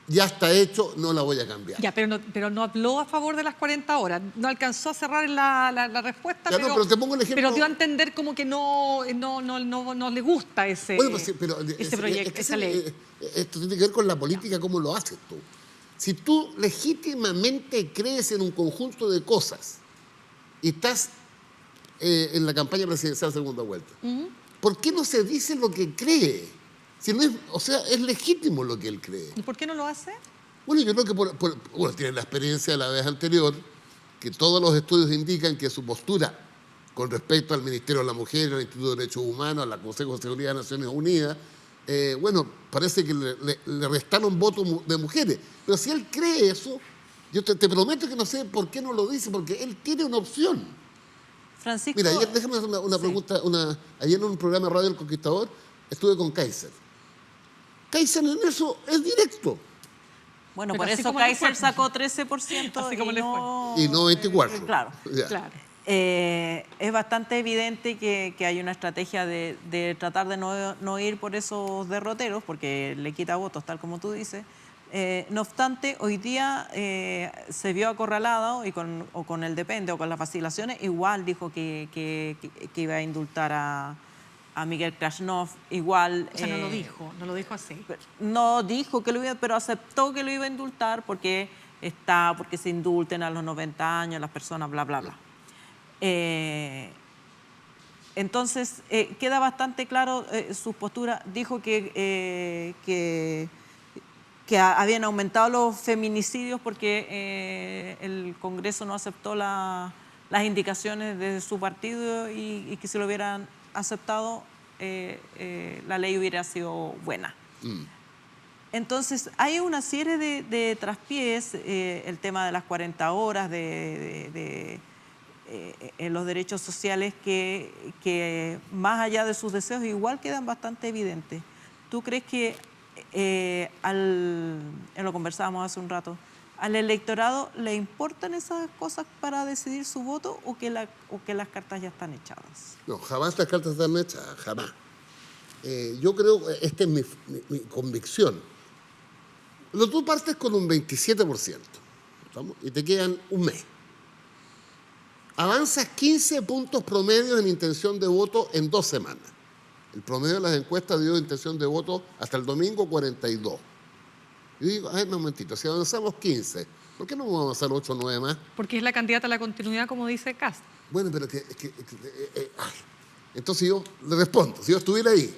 ya está hecho, no la voy a cambiar. Ya, pero no habló a favor de las 40 horas. No alcanzó a cerrar la respuesta, pero te pongo un ejemplo. Pero dio a entender como que no le gusta ese proyecto, esa ley. Esto tiene que ver con la política, cómo lo haces tú. Si tú legítimamente crees en un conjunto de cosas y estás en la campaña presidencial segunda vuelta, ¿por qué no se dice lo que cree? Si no es, o sea, es legítimo lo que él cree. ¿Y por qué no lo hace? Bueno, yo creo que tiene la experiencia de la vez anterior, que todos los estudios indican que su postura con respecto al Ministerio de la Mujer, al Instituto de Derechos Humanos, al Consejo de Seguridad de Naciones Unidas, parece que le restaron votos de mujeres. Pero si él cree eso, yo te prometo que no sé por qué no lo dice, porque él tiene una opción. Francisco... Mira, ayer, déjame hacer una pregunta. Ayer en un programa de Radio El Conquistador estuve con Kaiser. Kaiser en eso es directo. Bueno, pero por eso Kaiser sacó 13% así como y no 24%. Claro. Es bastante evidente que hay una estrategia de tratar de no ir por esos derroteros, porque le quita votos, tal como tú dices. No obstante, hoy día se vio acorralado y con el depende o con las vacilaciones, igual dijo que iba a indultar a Miguel Krasnov, igual... O sea, no lo dijo así. No dijo que lo iba, pero aceptó que lo iba a indultar porque se indulten a los 90 años las personas, bla, bla, bla. Entonces, queda bastante claro su postura. Dijo que habían aumentado los feminicidios porque el Congreso no aceptó las indicaciones de su partido y que si lo hubieran aceptado, la ley hubiera sido buena. Entonces, hay una serie de traspiés, el tema de las 40 horas, los derechos sociales que más allá de sus deseos igual quedan bastante evidentes. ¿Tú crees que, lo conversábamos hace un rato, al electorado le importan esas cosas para decidir su voto o que las cartas ya están echadas? No, jamás las cartas están echadas, jamás. Yo creo, esta es mi convicción. Tú partes con un 27%, ¿estamos? Y te quedan un mes. Avanzas 15 puntos promedios en intención de voto en 2 semanas. El promedio de las encuestas dio intención de voto hasta el domingo 42. Y digo, a ver, un momentito, si avanzamos 15, ¿por qué no vamos a avanzar 8 o 9 más? Porque es la candidata a la continuidad, como dice Kast. Bueno, pero entonces yo le respondo, si yo estuviera ahí,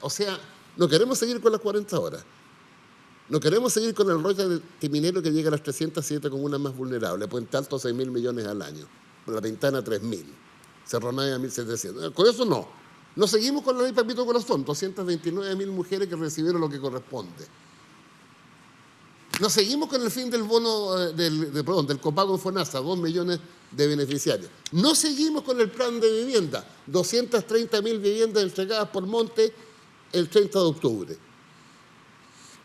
o sea, no queremos seguir con las 40 horas. No queremos seguir con el rollo de minero que llega a las 307 comunas más vulnerables, Puente Alto 6.000 millones al año, La Pintana 3.000, Cerro Navia 1.700. Con eso no. No seguimos con la ley Papito Corazón, 229.000 mujeres que recibieron lo que corresponde. No seguimos con el fin del bono, del copago en FONASA, 2 millones de beneficiarios. No seguimos con el plan de vivienda, 230.000 viviendas entregadas por Monte el 30 de octubre.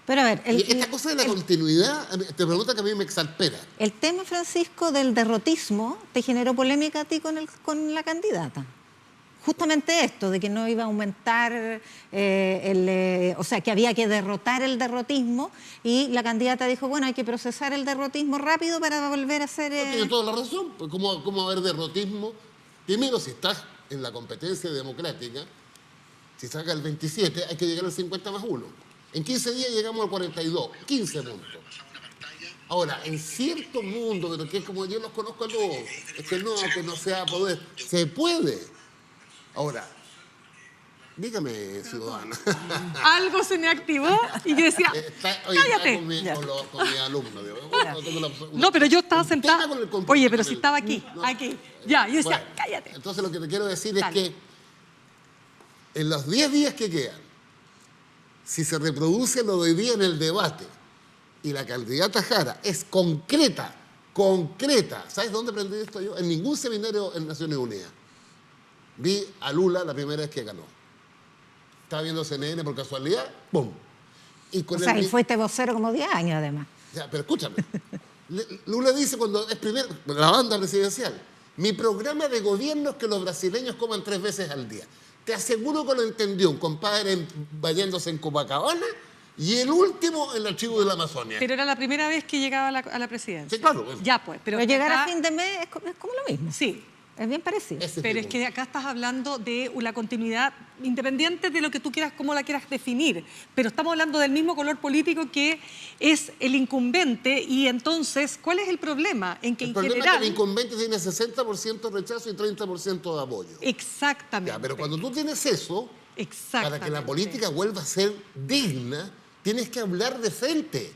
Pero a ver, esta cosa de la continuidad, te pregunta que a mí me exaspera. El tema, Francisco, del derrotismo te generó polémica a ti con la candidata. Justamente esto, de que no iba a aumentar, o sea, que había que derrotar el derrotismo, y la candidata dijo, bueno, hay que procesar el derrotismo rápido para volver a ser... Tiene toda la razón. ¿Cómo haber derrotismo? Primero, si estás en la competencia democrática, si saca el 27, hay que llegar al 50 más 1. En 15 días llegamos al 42, 15 puntos. Ahora, en cierto mundo, pero que es como yo los conozco a todos, es que no se va a poder. Se puede. Ahora, dígame, ciudadana. Algo se me activó y yo decía, cállate. Con mi alumno. No, pero yo estaba sentada. Oye, pero si estaba aquí, aquí. Ya, yo decía, cállate. Entonces lo que te quiero decir es que en los 10 días que quedan, si se reproduce lo de hoy día en el debate y la candidata Jara es concreta, ¿sabes dónde aprendí esto yo? En ningún seminario en Naciones Unidas. Vi a Lula la primera vez que ganó. Estaba viendo CNN por casualidad, ¡pum! Y fuiste vocero como 10 años además. Ya, pero escúchame. Lula dice cuando es la banda presidencial, mi programa de gobierno es que los brasileños coman 3 veces al día. Te aseguro que lo entendió un compadre bañándose en Copacabana y el último en el archivo de la Amazonia. Pero era la primera vez que llegaba a la presidencia. Sí, claro. Bueno. Ya, pues. Pero llegar a fin de mes es como lo mismo. Sí. Es bien parecido. Pero es que acá estás hablando de la continuidad, independiente de lo que tú quieras, cómo la quieras definir. Pero estamos hablando del mismo color político que es el incumbente. Y entonces, ¿cuál es el problema? En que el problema es que el incumbente tiene 60% de rechazo y 30% de apoyo. Exactamente. Ya, pero cuando tú tienes eso, para que la política vuelva a ser digna, tienes que hablar de frente.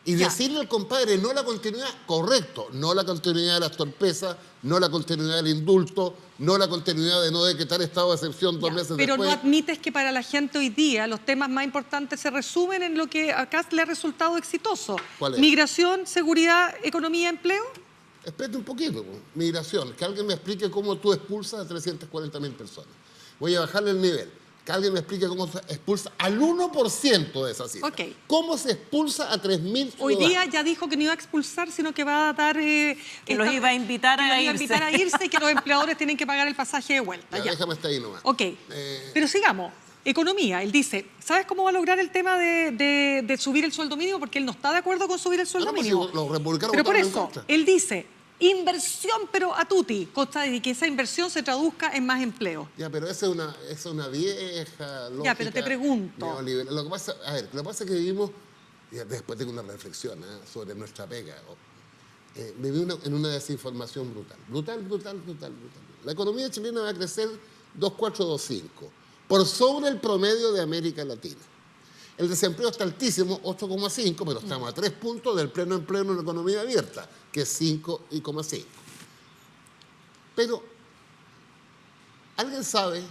Y decirle al compadre, no la continuidad, correcto, no la continuidad de las torpezas, no la continuidad del indulto, no la continuidad de no decretar estado de excepción 2 meses pero después. Pero no admites que para la gente hoy día los temas más importantes se resumen en lo que acá le ha resultado exitoso. ¿Cuál es? Migración, seguridad, economía, empleo. Espérate un poquito, migración, que alguien me explique cómo tú expulsas a 340.000 personas. Voy a bajarle el nivel. Que alguien me explique cómo se expulsa al 1% de esa cifra. Okay. ¿Cómo se expulsa a 3.000 ciudadanos? Hoy día ya dijo que no iba a expulsar, sino que va a dar... que los iba a invitar a irse. Y que los empleadores tienen que pagar el pasaje de vuelta. Ya. Déjame estar ahí nomás. Ok, pero sigamos. Economía, él dice, ¿sabes cómo va a lograr el tema de subir el sueldo mínimo? Porque él no está de acuerdo con subir el sueldo mínimo. Los republicanos pero por votaron eso, en contra. él dice... Inversión, pero a tutti, costa de que esa inversión se traduzca en más empleo. Ya, pero esa es una vieja lógica. Ya, pero te pregunto. Lo que pasa es que vivimos, y después tengo una reflexión sobre nuestra pega. Vivimos en una desinformación brutal. La economía chilena va a crecer 2,4, 2,5, por sobre el promedio de América Latina. El desempleo está altísimo, 8,5, pero estamos a 3 puntos del pleno empleo en una economía abierta, que es 5,5. Pero, ¿alguien sabe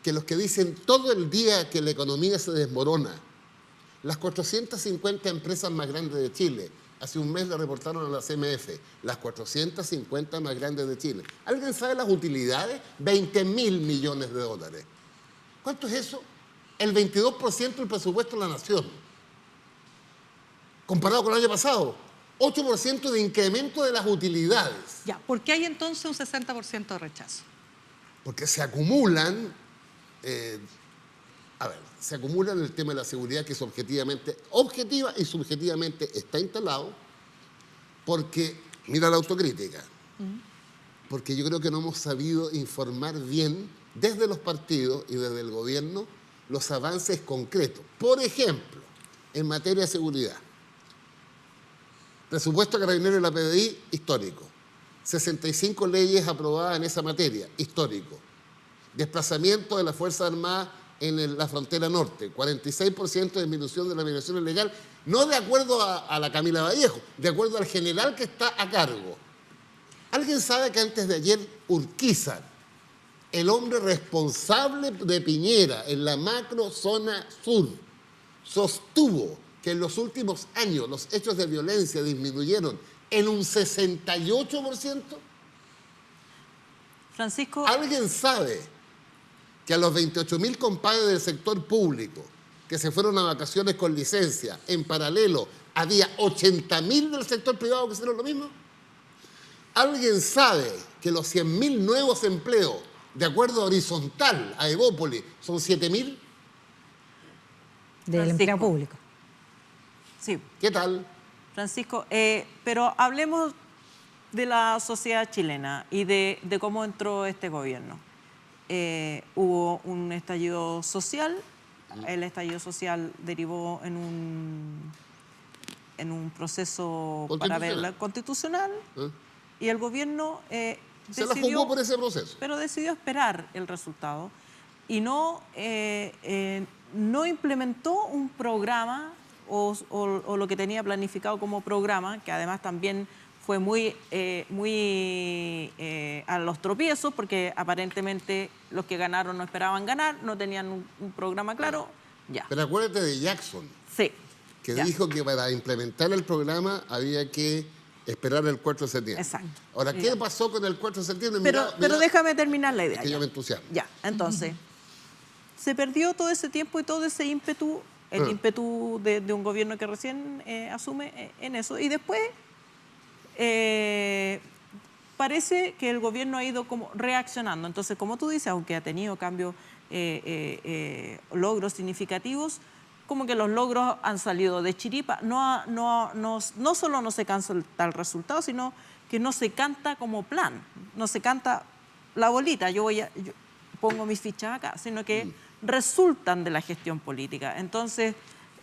que los que dicen todo el día que la economía se desmorona, Las 450 empresas más grandes de Chile. Hace un mes le reportaron a la CMF. Las 450 más grandes de Chile. ¿Alguien sabe las utilidades? 20.000 millones de dólares. ¿Cuánto es eso? El 22% del presupuesto de la nación. Comparado con el año pasado, 8% de incremento de las utilidades. Ya, ¿por qué hay entonces un 60% de rechazo? Porque se acumulan, se acumulan el tema de la seguridad, que es objetiva y subjetivamente está instalado, porque, mira la autocrítica, porque yo creo que no hemos sabido informar bien desde los partidos y desde el gobierno los avances concretos. Por ejemplo, en materia de seguridad, presupuesto Carabineros y la PDI, histórico. 65 leyes aprobadas en esa materia, histórico. Desplazamiento de las Fuerzas Armadas en la frontera norte, 46% de disminución de la migración ilegal, no de acuerdo a la Camila Vallejo, de acuerdo al general que está a cargo. ¿Alguien sabe que antes de ayer Urquiza, el hombre responsable de Piñera en la macro zona sur, sostuvo que en los últimos años los hechos de violencia disminuyeron en un 68%? Francisco, ¿alguien sabe que a los 28.000 compadres del sector público que se fueron a vacaciones con licencia, en paralelo había 80.000 del sector privado que hicieron lo mismo? ¿Alguien sabe que los 100.000 nuevos empleos, de acuerdo a Horizontal, a Evópolis, son 7.000? Del empleo público. Sí. ¿Qué tal? Francisco, pero hablemos de la sociedad chilena y de cómo entró este gobierno. Hubo un estallido social, el estallido social derivó en un proceso constitucional y el gobierno se la jugó por ese proceso. Pero decidió esperar el resultado y no implementó un programa o lo que tenía planificado como programa, que además también fue muy a los tropiezos, porque aparentemente los que ganaron no esperaban ganar, no tenían un programa claro. Ya. Pero acuérdate de Jackson, sí, que dijo que para implementar el programa había que esperar el 4 de septiembre. Exacto. Ahora, ¿qué pasó con el 4 de septiembre? Pero déjame terminar la idea. Que yo me entusiasmo. Ya, entonces, se perdió todo ese tiempo y todo ese ímpetu, el ímpetu de un gobierno que recién asume en eso. Y después parece que el gobierno ha ido como reaccionando. Entonces, como tú dices, aunque ha tenido cambios, logros significativos, como que los logros han salido de chiripa. No solo no se canta el resultado, sino que no se canta como plan, no se canta la bolita, yo pongo mis fichas acá, sino que resultan de la gestión política. Entonces,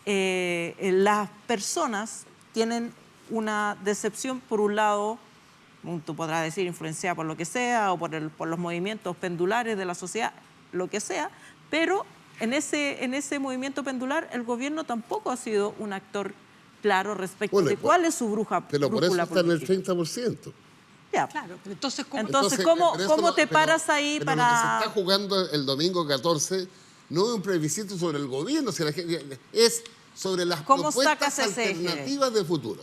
las personas tienen una decepción, por un lado, tú podrás decir influenciada por lo que sea, o por los movimientos pendulares de la sociedad, lo que sea, pero en ese movimiento pendular el gobierno tampoco ha sido un actor claro respecto de cuál es su brújula pero por eso está en el 30%. Ya. Claro, pero entonces, ¿cómo te paras ahí pero para...? Lo que se está jugando el domingo 14 no es un plebiscito sobre el gobierno, es sobre las propuestas alternativas de futuro.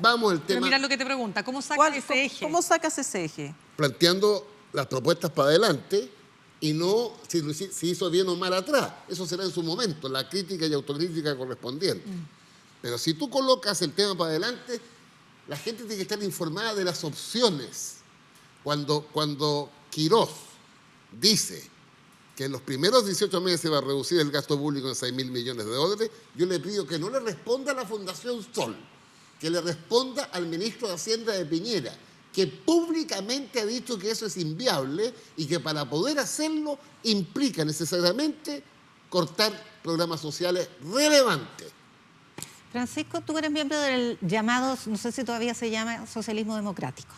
Vamos al tema. Pero mira lo que te pregunta, ¿cómo sacas ese eje? ¿Cómo sacas ese eje? Planteando las propuestas para adelante y no si hizo bien o mal atrás. Eso será en su momento, la crítica y autocrítica correspondiente. Pero si tú colocas el tema para adelante, la gente tiene que estar informada de las opciones. Cuando Quirós dice que en los primeros 18 meses se va a reducir el gasto público en 6.000 millones de dólares, yo le pido que no le responda a la Fundación Sol, que le responda al ministro de Hacienda de Piñera, que públicamente ha dicho que eso es inviable y que para poder hacerlo implica necesariamente cortar programas sociales relevantes. Francisco, tú eres miembro del llamado, no sé si todavía se llama, socialismo democrático.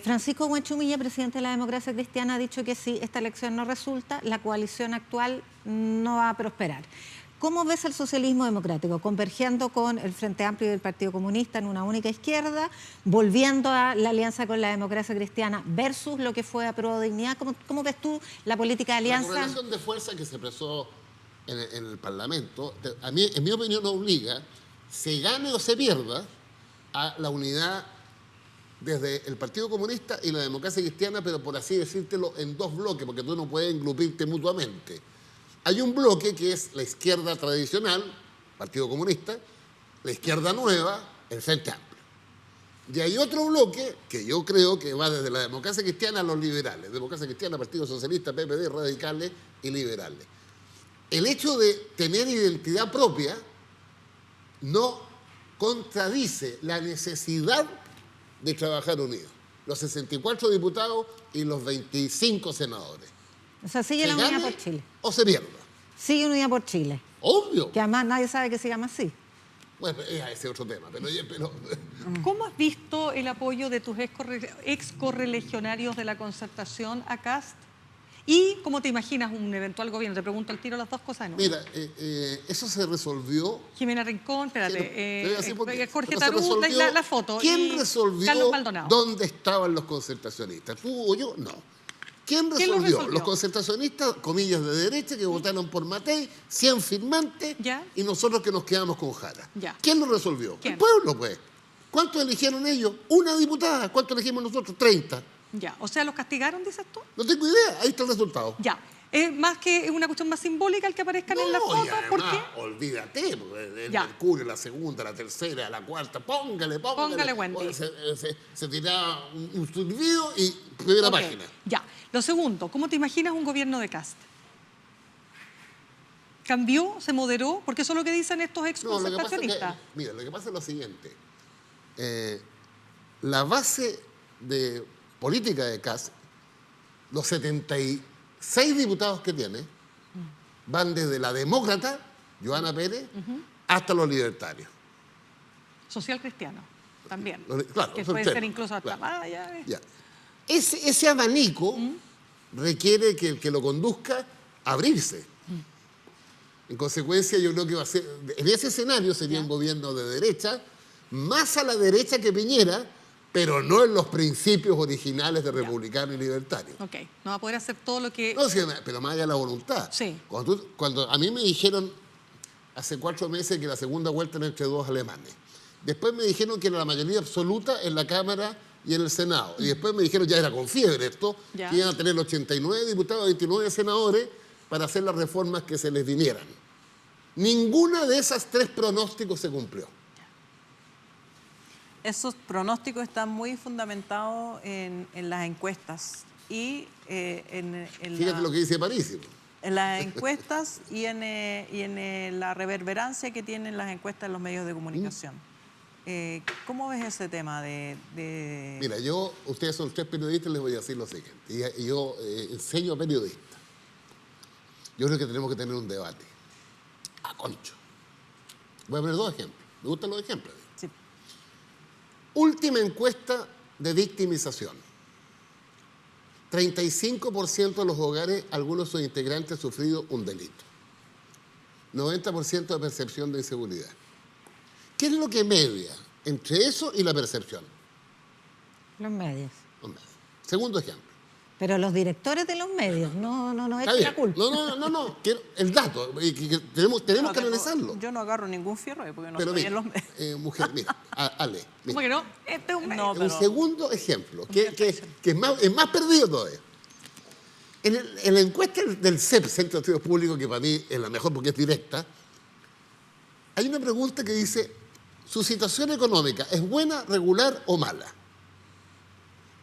Francisco Huanchumilla, presidente de la Democracia Cristiana, ha dicho que si esta elección no resulta, la coalición actual no va a prosperar. ¿Cómo ves el socialismo democrático? Convergiendo con el Frente Amplio y el Partido Comunista en una única izquierda, volviendo a la alianza con la Democracia Cristiana versus lo que fue Apruebo Dignidad. ¿Cómo ves tú la política de alianza? La correlación de fuerza que se expresó en el Parlamento, a mí, en mi opinión, obliga, se gane o se pierda, a la unidad desde el Partido Comunista y la Democracia Cristiana, pero por así decírtelo, en dos bloques, porque tú no puedes englupirte mutuamente. Hay un bloque que es la izquierda tradicional, Partido Comunista, la izquierda nueva, el Frente Amplio. Y hay otro bloque que yo creo que va desde la Democracia Cristiana a los liberales. Democracia Cristiana, Partido Socialista, PPD, radicales y liberales. El hecho de tener identidad propia no contradice la necesidad de trabajar unidos. Los 64 diputados y los 25 senadores. O sea, sigue ¿Se la unidad gane por Chile. o se pierda? Sigue unidad por Chile. Obvio. Que además nadie sabe que se llama así. Bueno, ese es otro tema, pero ¿Cómo has visto el apoyo de tus ex correligionarios de la Concertación a Kast? ¿Y cómo te imaginas un eventual gobierno? Te pregunto al tiro las dos cosas. ¿No? Mira, eso se resolvió. Jimena Rincón, espérate, Te voy a decir por qué. Jorge Pero se Tarú, resolvió. la foto. ¿Quién y resolvió Carlos Maldonado. dónde estaban los concertacionistas? ¿Tú o yo? No. ¿Quién ¿Quién lo resolvió? resolvió? Los concertacionistas, comillas de derecha, que votaron por Matei, 100 firmantes, y nosotros que nos quedamos con Jara. Ya. ¿Quién lo resolvió? ¿Quién? El pueblo, pues. ¿Cuántos eligieron ellos? Una diputada. ¿Cuántos elegimos nosotros? 30. Ya, o sea, ¿los castigaron, dices tú? No tengo idea. Ahí está el resultado. Ya. Es más que es una cuestión más simbólica el que aparezcan en la No, foto. y además, ¿Por qué? olvídate, porque el Ya. Mercurio, la segunda, la tercera, la cuarta, póngale. Póngale, Wendy. Se tiraba un silbido y primera Ok, página. Ya. Lo segundo, ¿cómo te imaginas un gobierno de Kast? ¿Cambió? ¿Se moderó? Porque eso es lo que dicen estos ex No, lo que pasa es concertacionistas. que, mira, lo que pasa es lo siguiente. La base política de Kast, los 76 diputados que tiene, van desde la demócrata, Joana Pérez, hasta los libertarios. Social cristiano, también. Claro, que son puede tres, ser incluso hasta claro. más allá de- Ya. Ese abanico requiere que el que lo conduzca abrirse. En consecuencia, yo creo que va a ser, en ese escenario sería un gobierno de derecha, más a la derecha que Piñera, pero no en los principios originales de republicano y libertario. Ok, no va a poder hacer todo lo que... No, sí, pero más allá de la voluntad. Sí. Cuando a mí me dijeron hace 4 meses que la segunda vuelta era entre dos alemanes. Después me dijeron que era la mayoría absoluta en la Cámara y en el Senado. Y después me dijeron, ya era con fiebre esto, Ya. que iban a tener 89 diputados, 29 senadores para hacer las reformas que se les vinieran. Ninguna de esas 3 pronósticos se cumplió. Esos pronósticos están muy fundamentados en las encuestas y Fíjate lo que dice París. en las encuestas y en la reverberancia que tienen las encuestas en los medios de comunicación. ¿Cómo ves ese tema de... Mira, ustedes son 3 periodistas, les voy a decir lo siguiente. Y yo enseño a periodistas. Yo creo que tenemos que tener un debate. A concho. Voy a poner 2 ejemplos. ¿Me gustan los ejemplos? Sí. Última encuesta de victimización. 35% de los hogares, algunos de sus integrantes han sufrido un delito. 90% de percepción de inseguridad. ¿Qué es lo que media entre eso y la percepción? Los medios. Los medios. Segundo ejemplo. Pero los directores de los medios, no Está echen bien. la culpa. No. Quiero el dato. Que tenemos que analizarlo. Yo no agarro ningún fierro porque no Pero estoy mira, en los medios. mujer, mira, Ale. Mira. ¿Cómo que no? Este es un medio. No, Un pero- segundo ejemplo, que es más perdido todavía. En la encuesta del CEP, Centro de Estudios Públicos, que para mí es la mejor porque es directa, hay una pregunta que dice, ¿su situación económica es buena, regular o mala?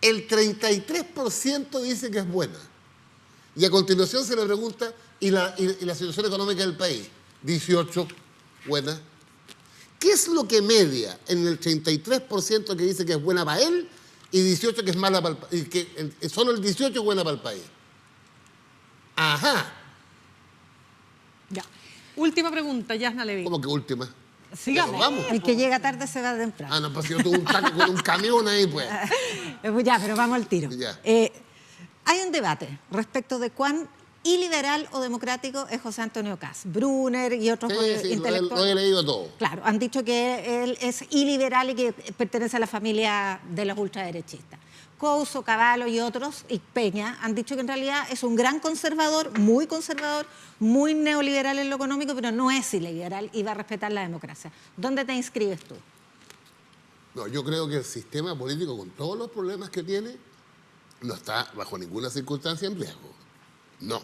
El 33% dice que es buena. Y a continuación se le pregunta, ¿y la situación económica del país? 18, buena. ¿Qué es lo que media en el 33% que dice que es buena para él y 18 que es mala para el país? Y que solo el 18 es buena para el país. Ajá. Ya. Última pregunta, Yasna Levy. ¿Cómo que última? Sigamos. Vamos. El que llega tarde se va temprano. Ah, no, pues yo tuve un taco con un camión ahí, pues. Ya, pero vamos al tiro. Ya. Hay un debate respecto de cuán iliberal o democrático es José Antonio Kast. Brunner y otros Sí, intelectuales. lo he leído todo. Claro, han dicho que él es iliberal y que pertenece a la familia de los ultraderechistas. Couso, Cavallo y otros, y Peña, han dicho que en realidad es un gran conservador, muy neoliberal en lo económico, pero no es iliberal y va a respetar la democracia. ¿Dónde te inscribes tú? No, yo creo que el sistema político, con todos los problemas que tiene, no está bajo ninguna circunstancia en riesgo. No.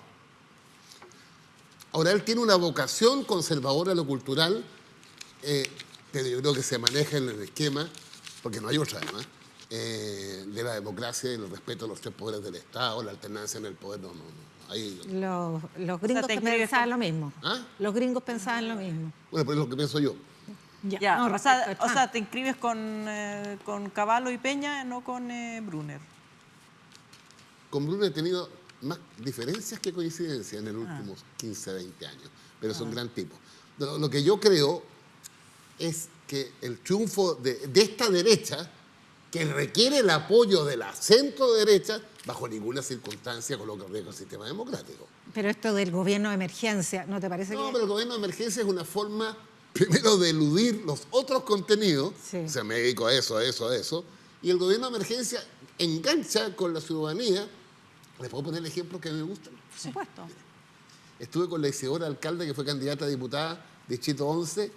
Ahora, él tiene una vocación conservadora a lo cultural, pero yo creo que se maneja en el esquema, porque no hay otra además, de la democracia y el respeto a los tres poderes del Estado, la alternancia en el poder, no. Ahí, los gringos pensaban lo mismo. ¿Ah? Los gringos pensaban lo mismo. Bueno, pues es lo que pienso yo. Ya, No, o sea, te inscribes con Cavallo y Peña, no con Brunner. Con Bruno he tenido más diferencias que coincidencias en los últimos 15, 20 años, pero es un gran tipo. Lo que yo creo es que el triunfo de esta derecha, que requiere el apoyo de la centro derecha, bajo ninguna circunstancia coloca en riesgo el sistema democrático. Pero esto del gobierno de emergencia, ¿no te parece No, que...? pero el gobierno de emergencia es una forma, primero, de eludir los otros contenidos, o sea, me dedico a eso, y el gobierno de emergencia engancha con la ciudadanía. ¿Les puedo poner ejemplos que me gustan? Por supuesto. Estuve con la Isidora Alcalde, que fue candidata a diputada de Distrito 11,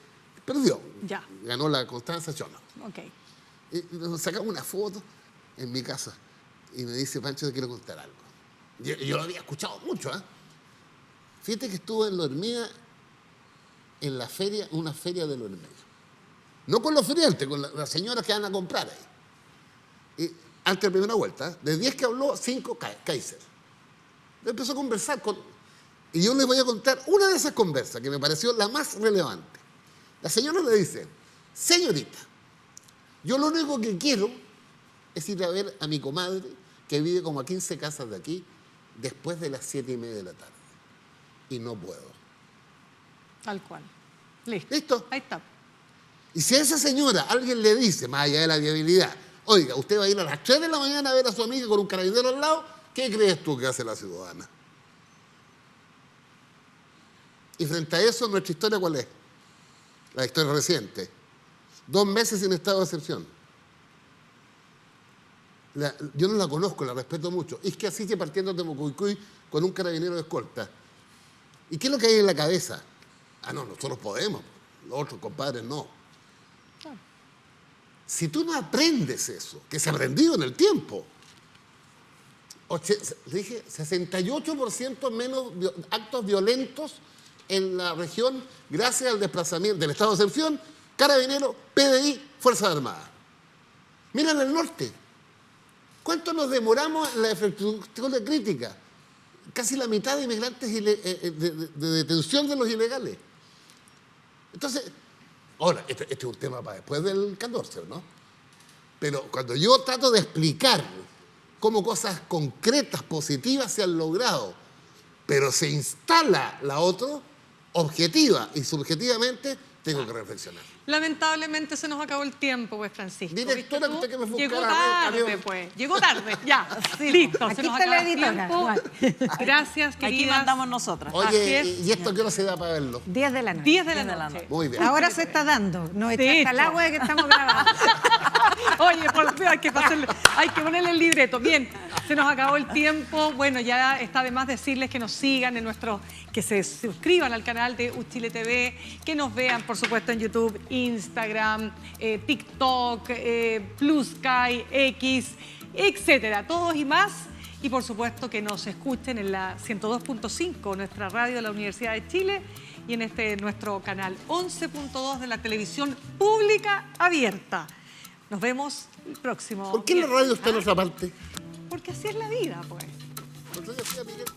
perdió. Ya. Ganó la Constanza Chono. Ok. Y nos sacamos una foto en mi casa y me dice, Pancho, te quiero contar algo. Yo lo había escuchado mucho, ¿eh? Fíjate que estuve en La Hormiga, en la feria, una feria de La Hormiga. No con los feriantes, con las señoras que van a comprar ahí. Y antes de la primera vuelta, de 10 que habló, 5 Kaiser. Empezó a conversar y yo les voy a contar una de esas conversas que me pareció la más relevante. La señora le dice, señorita, yo lo único que quiero es ir a ver a mi comadre, que vive como a 15 casas de aquí, después de las 7:30 de la tarde. Y no puedo. Tal cual. Listo. ¿Listo? Ahí está. Y si a esa señora alguien le dice, más allá de la viabilidad, oiga, usted va a ir a las 3 de la mañana a ver a su amiga con un carabinero al lado, ¿qué crees tú que hace la ciudadana? Y frente a eso, nuestra historia, ¿cuál es? La historia reciente. 2 meses sin estado de excepción. Yo no la conozco, la respeto mucho. Es que así que partiendo de Mocuicuy con un carabinero de escolta. ¿Y qué es lo que hay en la cabeza? No, nosotros podemos, los otros compadres no. Si tú no aprendes eso, que se ha aprendido en el tiempo, dije 68% menos actos violentos en la región gracias al desplazamiento del estado de excepción, Carabineros, PDI, Fuerzas Armadas. Mira en el norte. ¿Cuánto nos demoramos en la infraestructura crítica? Casi la mitad de inmigrantes de detención de los ilegales. Entonces, ahora, este es un tema para después del 14, ¿no? Pero cuando yo trato de explicar cómo cosas concretas, positivas se han logrado, pero se instala la otra, objetiva y subjetivamente, tengo que reflexionar. Lamentablemente se nos acabó el tiempo, pues, Francisco. Directora, usted que me fue a Llegó buscar a tarde, mí. pues. Llegó tarde, ya. Listo, Aquí se nos está la acabó el editora. tiempo. Gracias, queridas. Aquí mandamos nosotras. Oye, Así es. ¿y esto qué hora se da para verlo? 10 de la noche. 10 de la noche. Muy bien. Ahora se está dando. No De echaste al hecho. agua de que estamos grabando. Oye, por Dios, hay que ponerle el libreto. Bien, se nos acabó el tiempo. Bueno, ya está de más decirles que nos sigan en que se suscriban al canal de Uchile TV, que nos vean, por supuesto, en YouTube, Instagram, TikTok, Blue Sky, X, etcétera. Todos y más. Y, por supuesto, que nos escuchen en la 102.5, nuestra radio de la Universidad de Chile, y en nuestro canal 11.2 de la televisión pública abierta. Nos vemos el próximo. ¿Por qué la radio está en otra parte? Porque así es la vida, pues. Porque yo soy amigueta.